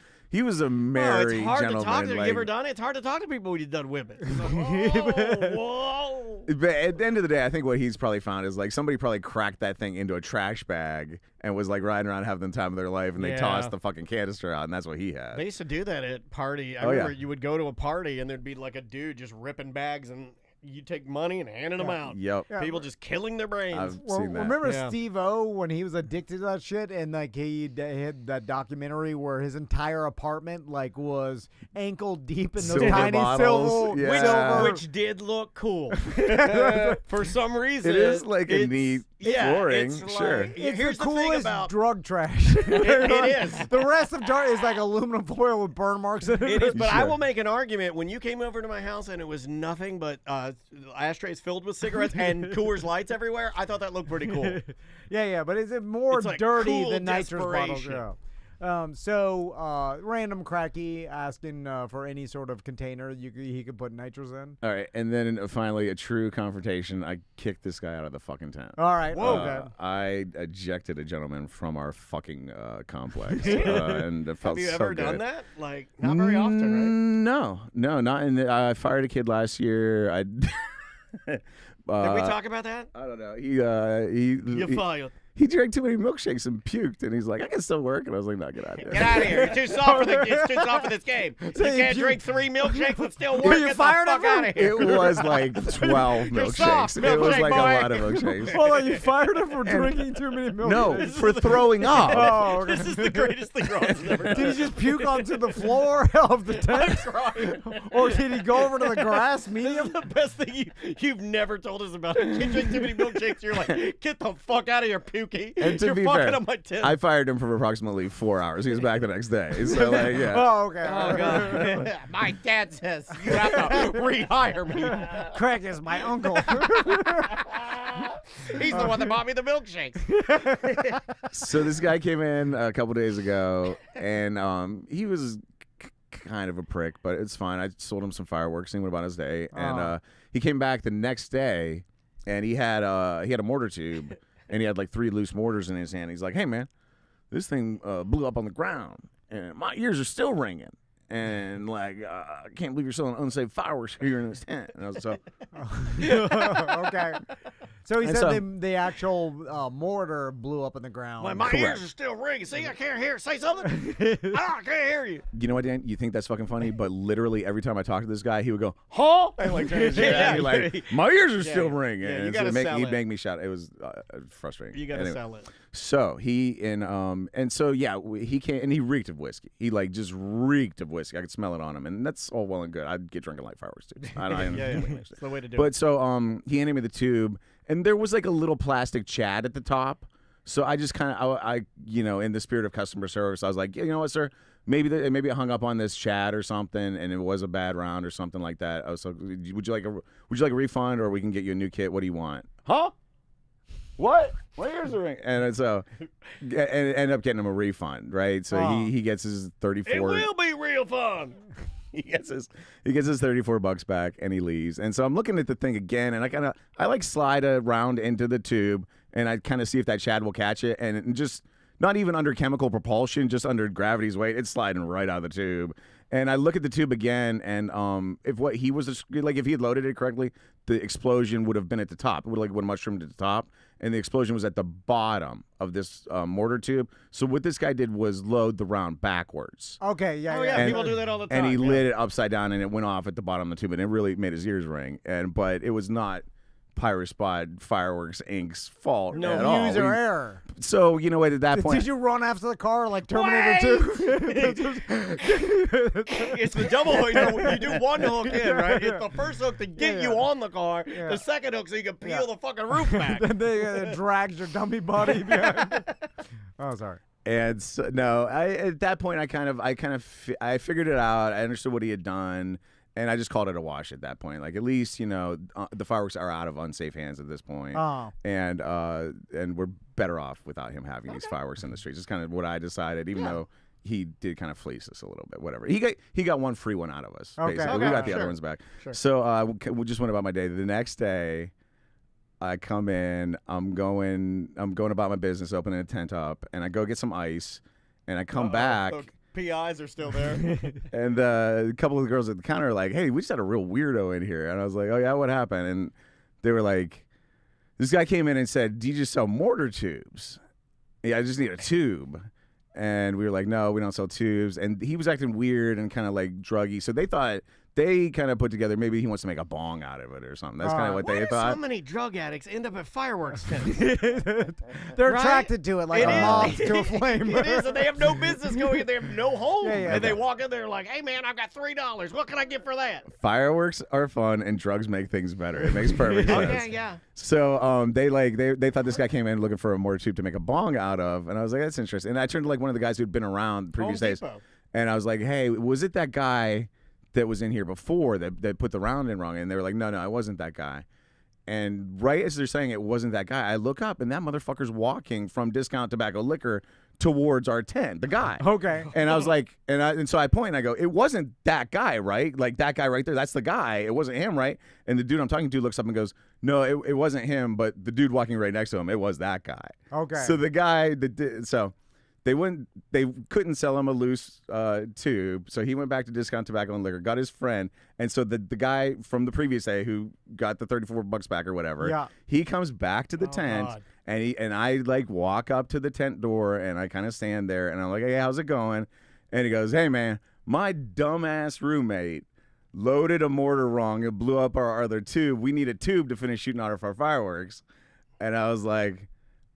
merry it's hard gentleman. to talk to. Like, You ever done it? It's hard to talk to people when you've done Whippets. Like, whoa. But at the end of the day, I think what he's probably found is like somebody probably cracked that thing into a trash bag and was like riding around having the time of their life, and they tossed the fucking canister out, and that's what he had. They used to do that at party. I remember you would go to a party and there'd be like a dude just ripping bags and you take money and handing them out. Yep. People just killing their brains. Seen that. Remember Steve-O when he was addicted to that shit, and like he had that documentary where his entire apartment like was ankle deep in those Silver tiny bottles. silver, Which did look cool. For some reason. It is like a neat flooring. It's Sure. Like, It's here's the the thing coolest about drug trash. it is. The rest of jar is like aluminum foil with burn marks in it. It is, but I will make an argument. When you came over to my house and it was nothing but ashtrays filled with cigarettes and Coors Lights everywhere, I thought that looked pretty cool. Yeah, but is it more It's like dirty cool than nitrous bottles? desperation. So random cracky asking for any sort of container he could put nitrous in. All right, and then finally a true confrontation. I kicked this guy out of the fucking tent. All right. Okay. I ejected a gentleman from our fucking complex, and it felt Have you so ever good. done that? Like, not very often, No, not in the. I fired a kid last year. I. Did we talk about that? I don't know. You're fired. He drank too many milkshakes and puked, and he's like, "I can still work." And I was like, "No, get out of here." Get out of here! You're too soft for it's too soft for this game. You can't drink 3 milkshakes and still work. Get the fuck out of here! It was like 12 milkshakes. It was like a lot of milkshakes. Hold on, you fired him for drinking too many milkshakes? No, for throwing up. Oh, okay. This is the greatest thing Ron's ever done. Did he just puke onto the floor of the tent? Or did he go over to the grass medium? The best thing you've never told us about it. You drink too many milkshakes. You're like, get the fuck out of here, Pukey. And to You're be fucking fair, up my tent. I fired him for approximately 4 hours. He was back the next day. So like, yeah. Oh, okay. Oh, God. My dad says you have to rehire me. Craig is my uncle. He's the one that bought me the milkshakes. So this guy came in a couple days ago, and he was kind of a prick, but it's fine. I sold him some fireworks, and he went about his day. And he came back the next day, and he had a mortar tube, and he had like 3 loose mortars in his hand. He's like, "Hey man, this thing blew up on the ground, and my ears are still ringing." And like, I can't believe you're selling unsafe fireworks here in this tent. And I was so, Okay. So he And said so- the actual mortar blew up in the ground. My Correct. ears are still ringing. See, I can't hear. Say something. I can't hear you. you know what, Dan? You think that's fucking funny, but literally every time I talk to this guy, he would go, "Huh?" And like, turn his head Yeah, and be like, "My ears are still ringing." Yeah, you And gotta sell he'd it. make me shout. It was frustrating. You gotta Anyway. sell it. So he and so yeah, he came and he reeked of whiskey. He like just reeked of whiskey. I could smell it on him, and that's all well and good. I'd get drinking like fireworks too. Yeah. It's the way to do But it. so he handed me the tube, and there was like a little plastic Chad at the top. So I just kind of I in the spirit of customer service, I was like, you know what, sir, maybe I hung up on this Chad or something, and it was a bad round or something like that. I was like, would you like a refund, or we can get you a new kit? What do you want? Huh? What? My ears are ringing. And so, and ended up getting him a refund, right? So he gets his 34. It will be real fun. He gets his $34 back, and he leaves. And so I'm looking at the thing again, and I like slide around into the tube, and I kind of see if that Chad will catch it, and just not even under chemical propulsion, just under gravity's weight, it's sliding right out of the tube. And I look at the tube again, and if he had loaded it correctly, the explosion would have been at the top. It would have mushroomed at the top, and the explosion was at the bottom of this mortar tube. So what this guy did was load the round backwards. Okay, yeah, Oh, yeah, people do that all the time. And he yeah. lit it upside down, and it went off at the bottom of the tube, and it really made his ears ring. But it was not Pirate Spot Fireworks Inc.'s fault at all. User error. So, you know what, at that point... Did you run after the car like Terminator 2? It's the double hook. You do one hook in, right? It's the first hook to get you on the car. Yeah. The second hook so you can peel the fucking roof back. Then they drags your dummy buddy behind. Oh, sorry. And so, no, at that point, I figured it out. I understood what he had done. And I just called it a wash at that point. Like, at least, the fireworks are out of unsafe hands at this point. Oh. And we're better off without him having these fireworks in the streets. It's kind of what I decided, even though he did kind of fleece us a little bit, whatever. He got one free one out of us, basically. We got the other ones back. Sure. So we just went about my day. The next day, I come in, I'm going about my business, opening a tent up, and I go get some ice, and I come back. PIs are still there. And a couple of the girls at the counter are like, hey, we just had a real weirdo in here. And I was like, oh, yeah, what happened? And they were like, this guy came in and said, do you just sell mortar tubes? Yeah, I just need a tube. And we were like, no, we don't sell tubes. And he was acting weird and kind of like druggy. So they kind of put together, maybe he wants to make a bong out of it or something. That's kind of what they thought. So many drug addicts end up at fireworks tents. They're attracted to it like a moth to a flame. It is, and they have no business going in. They have no home. Yeah, and they walk in there like, hey, man, I've got $3. What can I get for that? Fireworks are fun, and drugs make things better. It makes perfect sense. Yeah. So they thought this guy came in looking for a mortar tube to make a bong out of, and I was like, that's interesting. And I turned to like one of the guys who'd been around the previous days, and I was like, hey, was it that guy that was in here before that put the round in wrong? And they were like, no, I wasn't that guy. And right as they're saying it wasn't that guy, I look up, and that motherfucker's walking from Discount Tobacco Liquor towards our tent, the guy. Okay. And I was like, and so I point and I go, it wasn't that guy, right? Like that guy right there, that's the guy. It wasn't him, right? And the dude I'm talking to looks up and goes, no, it wasn't him, but the dude walking right next to him, it was that guy. Okay. So the guy they couldn't sell him a loose tube, so he went back to Discount Tobacco and Liquor, got his friend, and so the guy from the previous day who got the $34 back or whatever, he comes back to the tent, and I like walk up to the tent door, and I kind of stand there, and I'm like, hey, how's it going? And he goes, hey, man, my dumbass roommate loaded a mortar wrong. It blew up our other tube. We need a tube to finish shooting out of our fireworks. And I was like,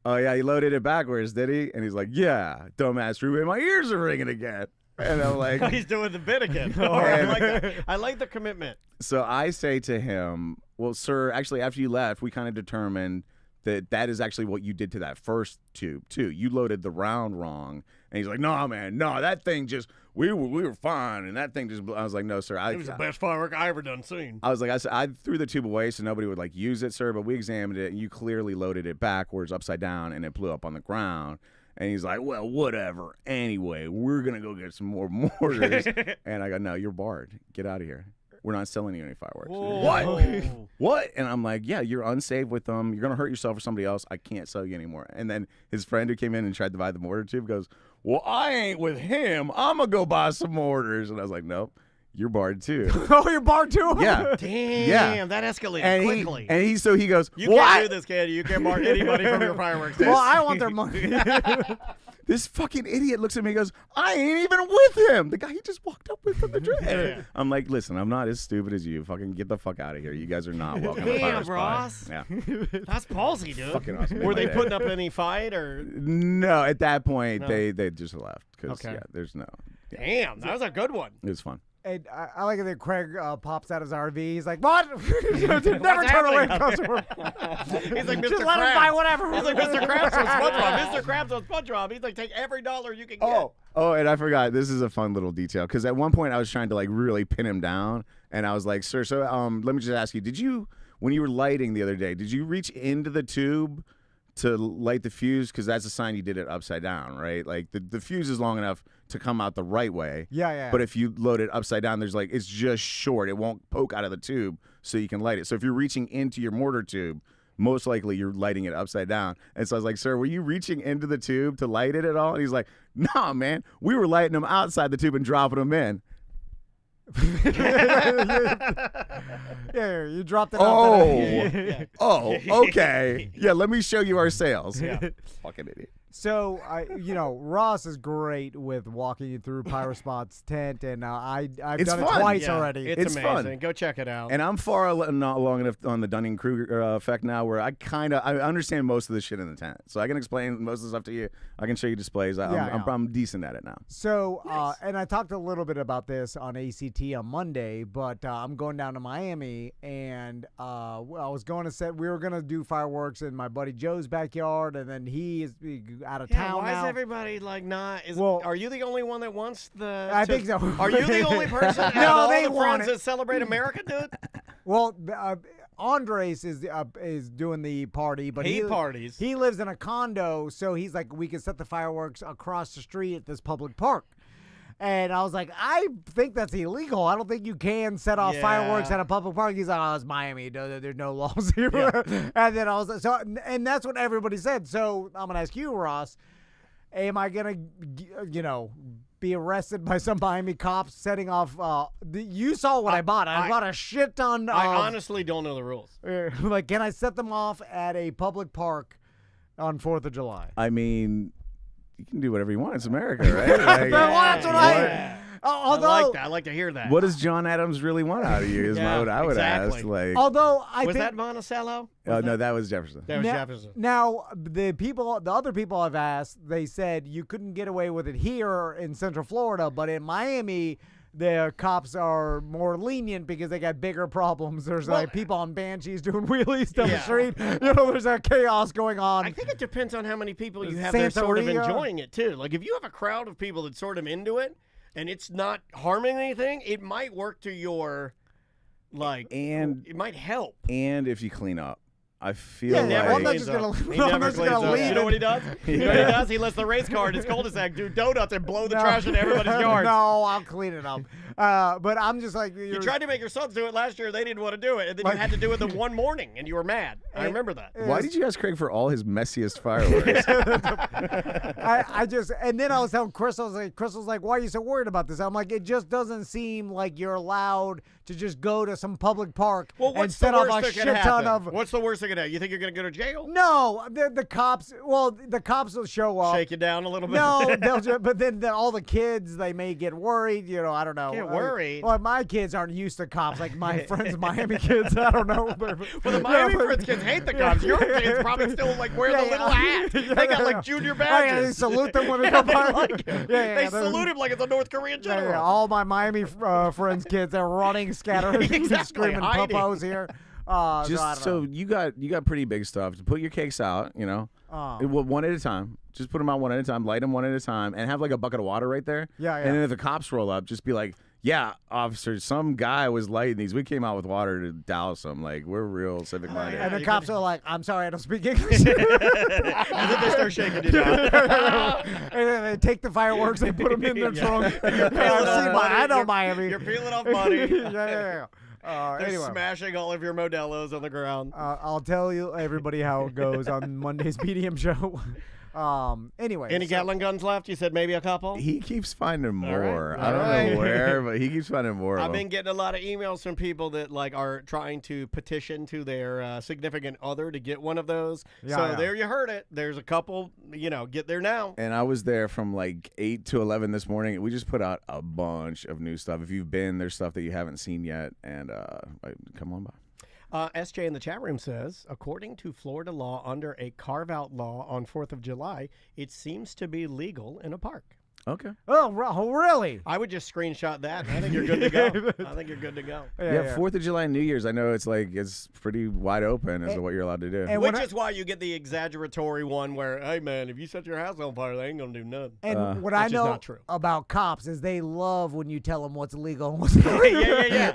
oh, yeah, he loaded it backwards, did he? And he's like, yeah, dumbass roommate, my ears are ringing again. And I'm like... He's doing the bit again. I like that. I like the commitment. So I say to him, well, sir, actually, after you left, we kind of determined that is actually what you did to that first tube, too. You loaded the round wrong. And he's like, no, man, no, that thing just... We were fine, and that thing just... I was like, no, sir. It was the best firework I ever done seen. I was like, I threw the tube away so nobody would, like, use it, sir, but we examined it, and you clearly loaded it backwards, upside down, and it blew up on the ground. And he's like, well, whatever. Anyway, we're going to go get some more mortars. And I go, no, you're barred. Get out of here. We're not selling you any fireworks. Whoa. What? What? And I'm like, yeah, you're unsafe with them. You're going to hurt yourself or somebody else. I can't sell you anymore. And then his friend who came in and tried to buy the mortar tube goes, well, I ain't with him. I'm going to go buy some mortars. And I was like, nope, you're barred too. Oh, you're barred too? Yeah. Damn, that escalated quickly. He goes, you can't do this, kid. You can't mark anybody from your fireworks. Well, I want their money. This fucking idiot looks at me and goes, I ain't even with him. The guy he just walked up with from the drink. Yeah. I'm like, listen, I'm not as stupid as you. Fucking get the fuck out of here. You guys are not welcome to Damn, Fire Ross. Spot. Yeah. That's ballsy, dude. Fucking awesome. Were they putting up any fight or? No, at that point, No. they just left. Because, Okay. yeah, there's no. Yeah. Damn, that was a good one. It was fun. And I like it that Craig pops out his RV. He's like, what? Never turn away a customer. He's like Mr. Just Krabs. let him buy whatever. He's like Mr. Krabs on SpongeBob. Mr. Krabs on SpongeBob. He's like, take every dollar you can get. Oh, and I forgot. This is a fun little detail. Because at one point, I was trying to, like, really pin him down. And I was like, sir, so let me just ask you, when you were lighting the other day, did you reach into the tube to light the fuse? Because that's a sign you did it upside down, right? Like, the fuse is long enough to come out the right way. Yeah. But if you load it upside down, there's like, it's just short. It won't poke out of the tube so you can light it. So if you're reaching into your mortar tube, most likely you're lighting it upside down. And so I was like, sir, were you reaching into the tube to light it at all? And he's like, nah, man, we were lighting them outside the tube and dropping them in. Yeah, you dropped it off. Oh, okay. Yeah, let me show you our sales. Yeah. Fucking idiot. So, Ross is great with walking you through Pyrospot's tent, and I've It's done fun. it twice Yeah, already. It's amazing. fun. Go check it out. And I'm not long enough on the Dunning-Kruger effect now where I understand most of the shit in the tent. So I can explain most of the stuff to you. I can show you displays. I'm decent at it now. So, and I talked a little bit about this on ACT on Monday, but I'm going down to Miami, and I was going to we were going to do fireworks in my buddy Joe's backyard, and then he is out of town why now. is everybody like not? Are you the only one that wants the? I think so. Are you the only person? out of No, all they the want friends it. that celebrate America, dude. Well, Andres is doing the party, but He parties. He lives in a condo, so he's like, we can set the fireworks across the street at this public park. And I was like, I think that's illegal. I don't think you can set off fireworks at a public park. He's like, oh, it's Miami. There's no laws here. Yeah. And then I was like, and that's what everybody said. So I'm going to ask you, Ross, am I going to, be arrested by some Miami cops setting off? You saw what I bought. I bought a shit ton. I honestly don't know the rules. Like, can I set them off at a public park on 4th of July? I mean, you can do whatever you want. It's America, right? Like, That's what although, I like that. I like to hear that. what does John Adams really want out of you is what I would exactly. ask. Like, although I was think that Monticello? no, that was Jefferson. That was Jefferson. Now, the other people I've asked, they said you couldn't get away with it here in Central Florida, but in Miami, the cops are more lenient because they got bigger problems. There's like people on Banshees doing wheelies down the street. There's a chaos going on. I think it depends on how many people you have there sort of Santeria. enjoying it, too. Like, if you have a crowd of people that's sort of into it, and it's not harming anything, it might work to your, it might help. And if you clean up. I feel Yeah, like I'm not just gonna leave. He never cleans up. leave You know what he it. does? You know what he does? He lets the race car in his cul-de-sac do donuts and blow the trash into everybody's yard. No, I'll clean it up. But I'm just like, You tried to make your sons do it last year. They didn't want to do it. And then you had to do it the one morning, and you were mad. I remember that. Why did you ask Craig for all his messiest fireworks? And then I was telling Crystal's like, why are you so worried about this? I'm like, it just doesn't seem like you're allowed to just go to some public park and set off a shit ton of. What's the worst that could happen? You think you're going to go to jail? No, the cops. Well, the cops will show up. Shake you down a little bit. No, but then all the kids, they may get worried. I don't know. Get worried. Well, my kids aren't used to cops like my friends' Miami kids. I don't know. Well, the Miami friends kids hate the cops. Your kids probably still wear the little hat. They got junior badges. They salute them when they come by. They salute him like it's a North Korean general. Yeah, all my Miami friends' kids, they're running, scattering, screaming "popos" here. You got pretty big stuff. To put your cakes out, one at a time. Just put them out one at a time, light them one at a time, and have like a bucket of water right there. Yeah. And then if the cops roll up, just be like, yeah, officer, some guy was lighting these. We came out with water to douse them. Like, we're real civic minded. And the cops are like, I'm sorry, I don't speak English. And then they start shaking you down. And then they take the fireworks and put them in their trunk. I know Miami. You're peeling off money. Yeah. They're Anyway, smashing all of your Modelos on the ground. I'll tell you everybody how it goes on Monday's BDM show. Anyway, any Gatling guns left? You said maybe a couple. He keeps finding more. All I don't right. know where, but he keeps finding more. I've been getting a lot of emails from people that are trying to petition to their significant other to get one of those. There you heard it. There's a couple. Get there now. And I was there from 8 to 11 this morning. We just put out a bunch of new stuff. If you've been, there's stuff that you haven't seen yet, and come on by. SJ in the chat room says, according to Florida law, under a carve-out law on 4th of July, it seems to be legal in a park. Okay. Oh, really? I would just screenshot that. I think you're good to go. Yeah, 4th of July and New Year's, I know it's pretty wide open as to what you're allowed to do. Which is why you get the exaggeratory one where, hey, man, if you set your house on fire, they ain't going to do nothing. And what I know about cops is they love when you tell them what's legal and what's not. Yeah.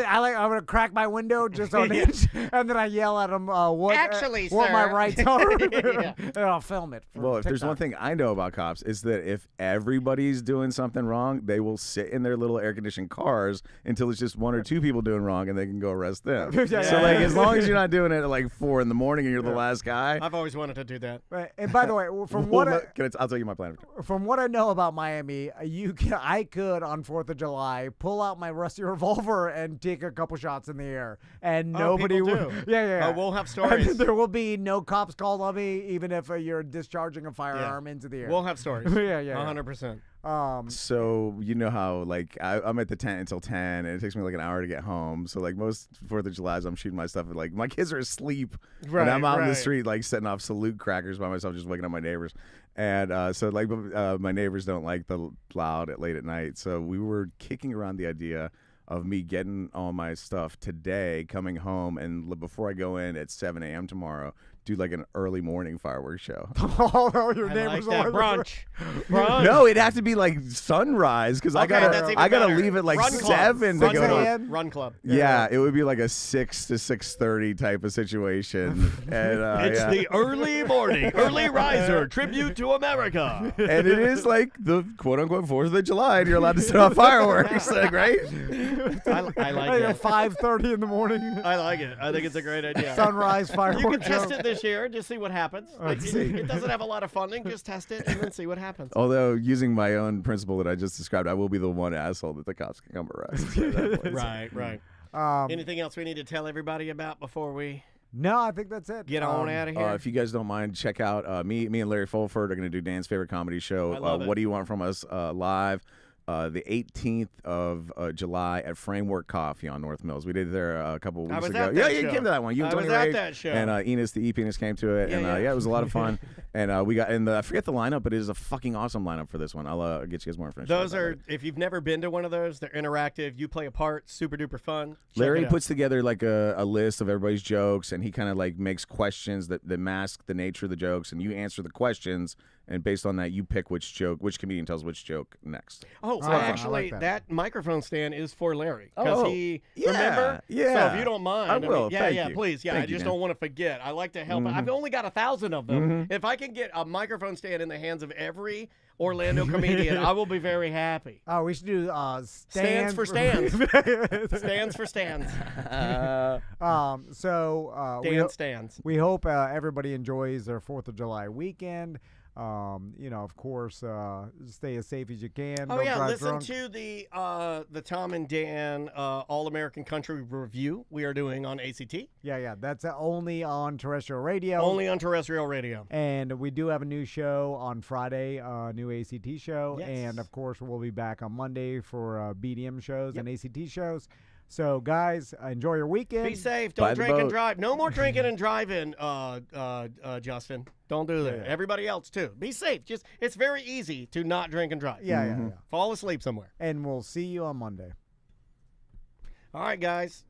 I'm going to crack my window just on inch, and then I yell at them what my rights are. And I'll film it. Well, if there's one thing I know about cops, is that if everybody's doing something wrong, they will sit in their little air-conditioned cars until it's just 1 or 2 people doing wrong, and they can go arrest them. So, like, as long as you're not doing it at, like, 4 in the morning and you're the last guy. I've always wanted to do that. Right. And by the way, from I'll tell you my plan. From what I know about Miami, I could on 4th of July pull out my rusty revolver and take a couple shots in the air, and nobody will. Yeah. We'll have stories. There will be no cops called on me, even if you're discharging a firearm into the air. We'll have stories. Yeah. 100%. So you know how, like, I'm at the tent until 10, and it takes me like an hour to get home. So, like, most 4th of July's, I'm shooting my stuff, and, like, my kids are asleep, and I'm out in the street, like, setting off salute crackers by myself, just waking up my neighbors. And so, like, my neighbors don't like the loud at late at night. So we were kicking around the idea of me getting all my stuff today, coming home, and before I go in at 7 a.m. tomorrow, do like an early morning fireworks show. Your neighbors like that. Brunch. No, it'd have to be like sunrise because I gotta leave at like 7 to go to Run Club. Yeah, it would be like a 6 to 6:30 type of situation. And it's the early morning, early riser tribute to America. And it is like the quote unquote 4th of July, and you're allowed to set off fireworks. Like, right? I like it. 5:30 in the morning. I like it. I think it's a great idea. Sunrise fireworks. You can test it this year, just see what happens. It doesn't have a lot of funding. Just test it and then see what happens. Although, using my own principle that I just described, I will be the one asshole that the cops can come arrest. Right. Anything else we need to tell everybody about before we... No, I think that's it. Get on out of here. If you guys don't mind, check out me and Larry Fulford are going to do Dan's favorite comedy show. What Do You Want From Us live. The 18th of July at Framework Coffee on North Mills. We did it there a couple of weeks ago. Yeah, you came to that one. You and Tony Rage, that show. and Enos, the E-Penis, came to it. It was a lot of fun. And we got, and I forget the lineup, but it is a fucking awesome lineup for this one. I'll get you guys more information. Those are, if you've never been to one of those, they're interactive. You play a part, super duper fun. Larry puts together like a list of everybody's jokes, and he kind of like makes questions that mask the nature of the jokes, and you answer the questions. And based on that, you pick which comedian tells which joke next. Oh, so actually, like that microphone stand is for Larry. Because remember? Yeah. So if you don't mind. I will. Thank you. Please. Yeah, I just don't want to forget. I like to help. I've only got 1,000 of them. If I can get a microphone stand in the hands of every Orlando comedian, I will be very happy. Oh, we should do stands for stands. Stands for stands. Stands. We hope everybody enjoys their 4th of July weekend. Of course, stay as safe as you can. Oh, Don't drive listen drunk. to the Tom and Dan All-American Country Review we are doing on ACT. Yeah, that's only on terrestrial radio. Only on terrestrial radio. And we do have a new show on Friday, new ACT show. Yes. And, of course, we'll be back on Monday for BDM shows and ACT shows. So, guys, enjoy your weekend. Be safe. Don't drink and drive. No more drinking and driving, Justin. Don't do that. Everybody else, too. Be safe. It's very easy to not drink and drive. Yeah. Fall asleep somewhere. And we'll see you on Monday. All right, guys.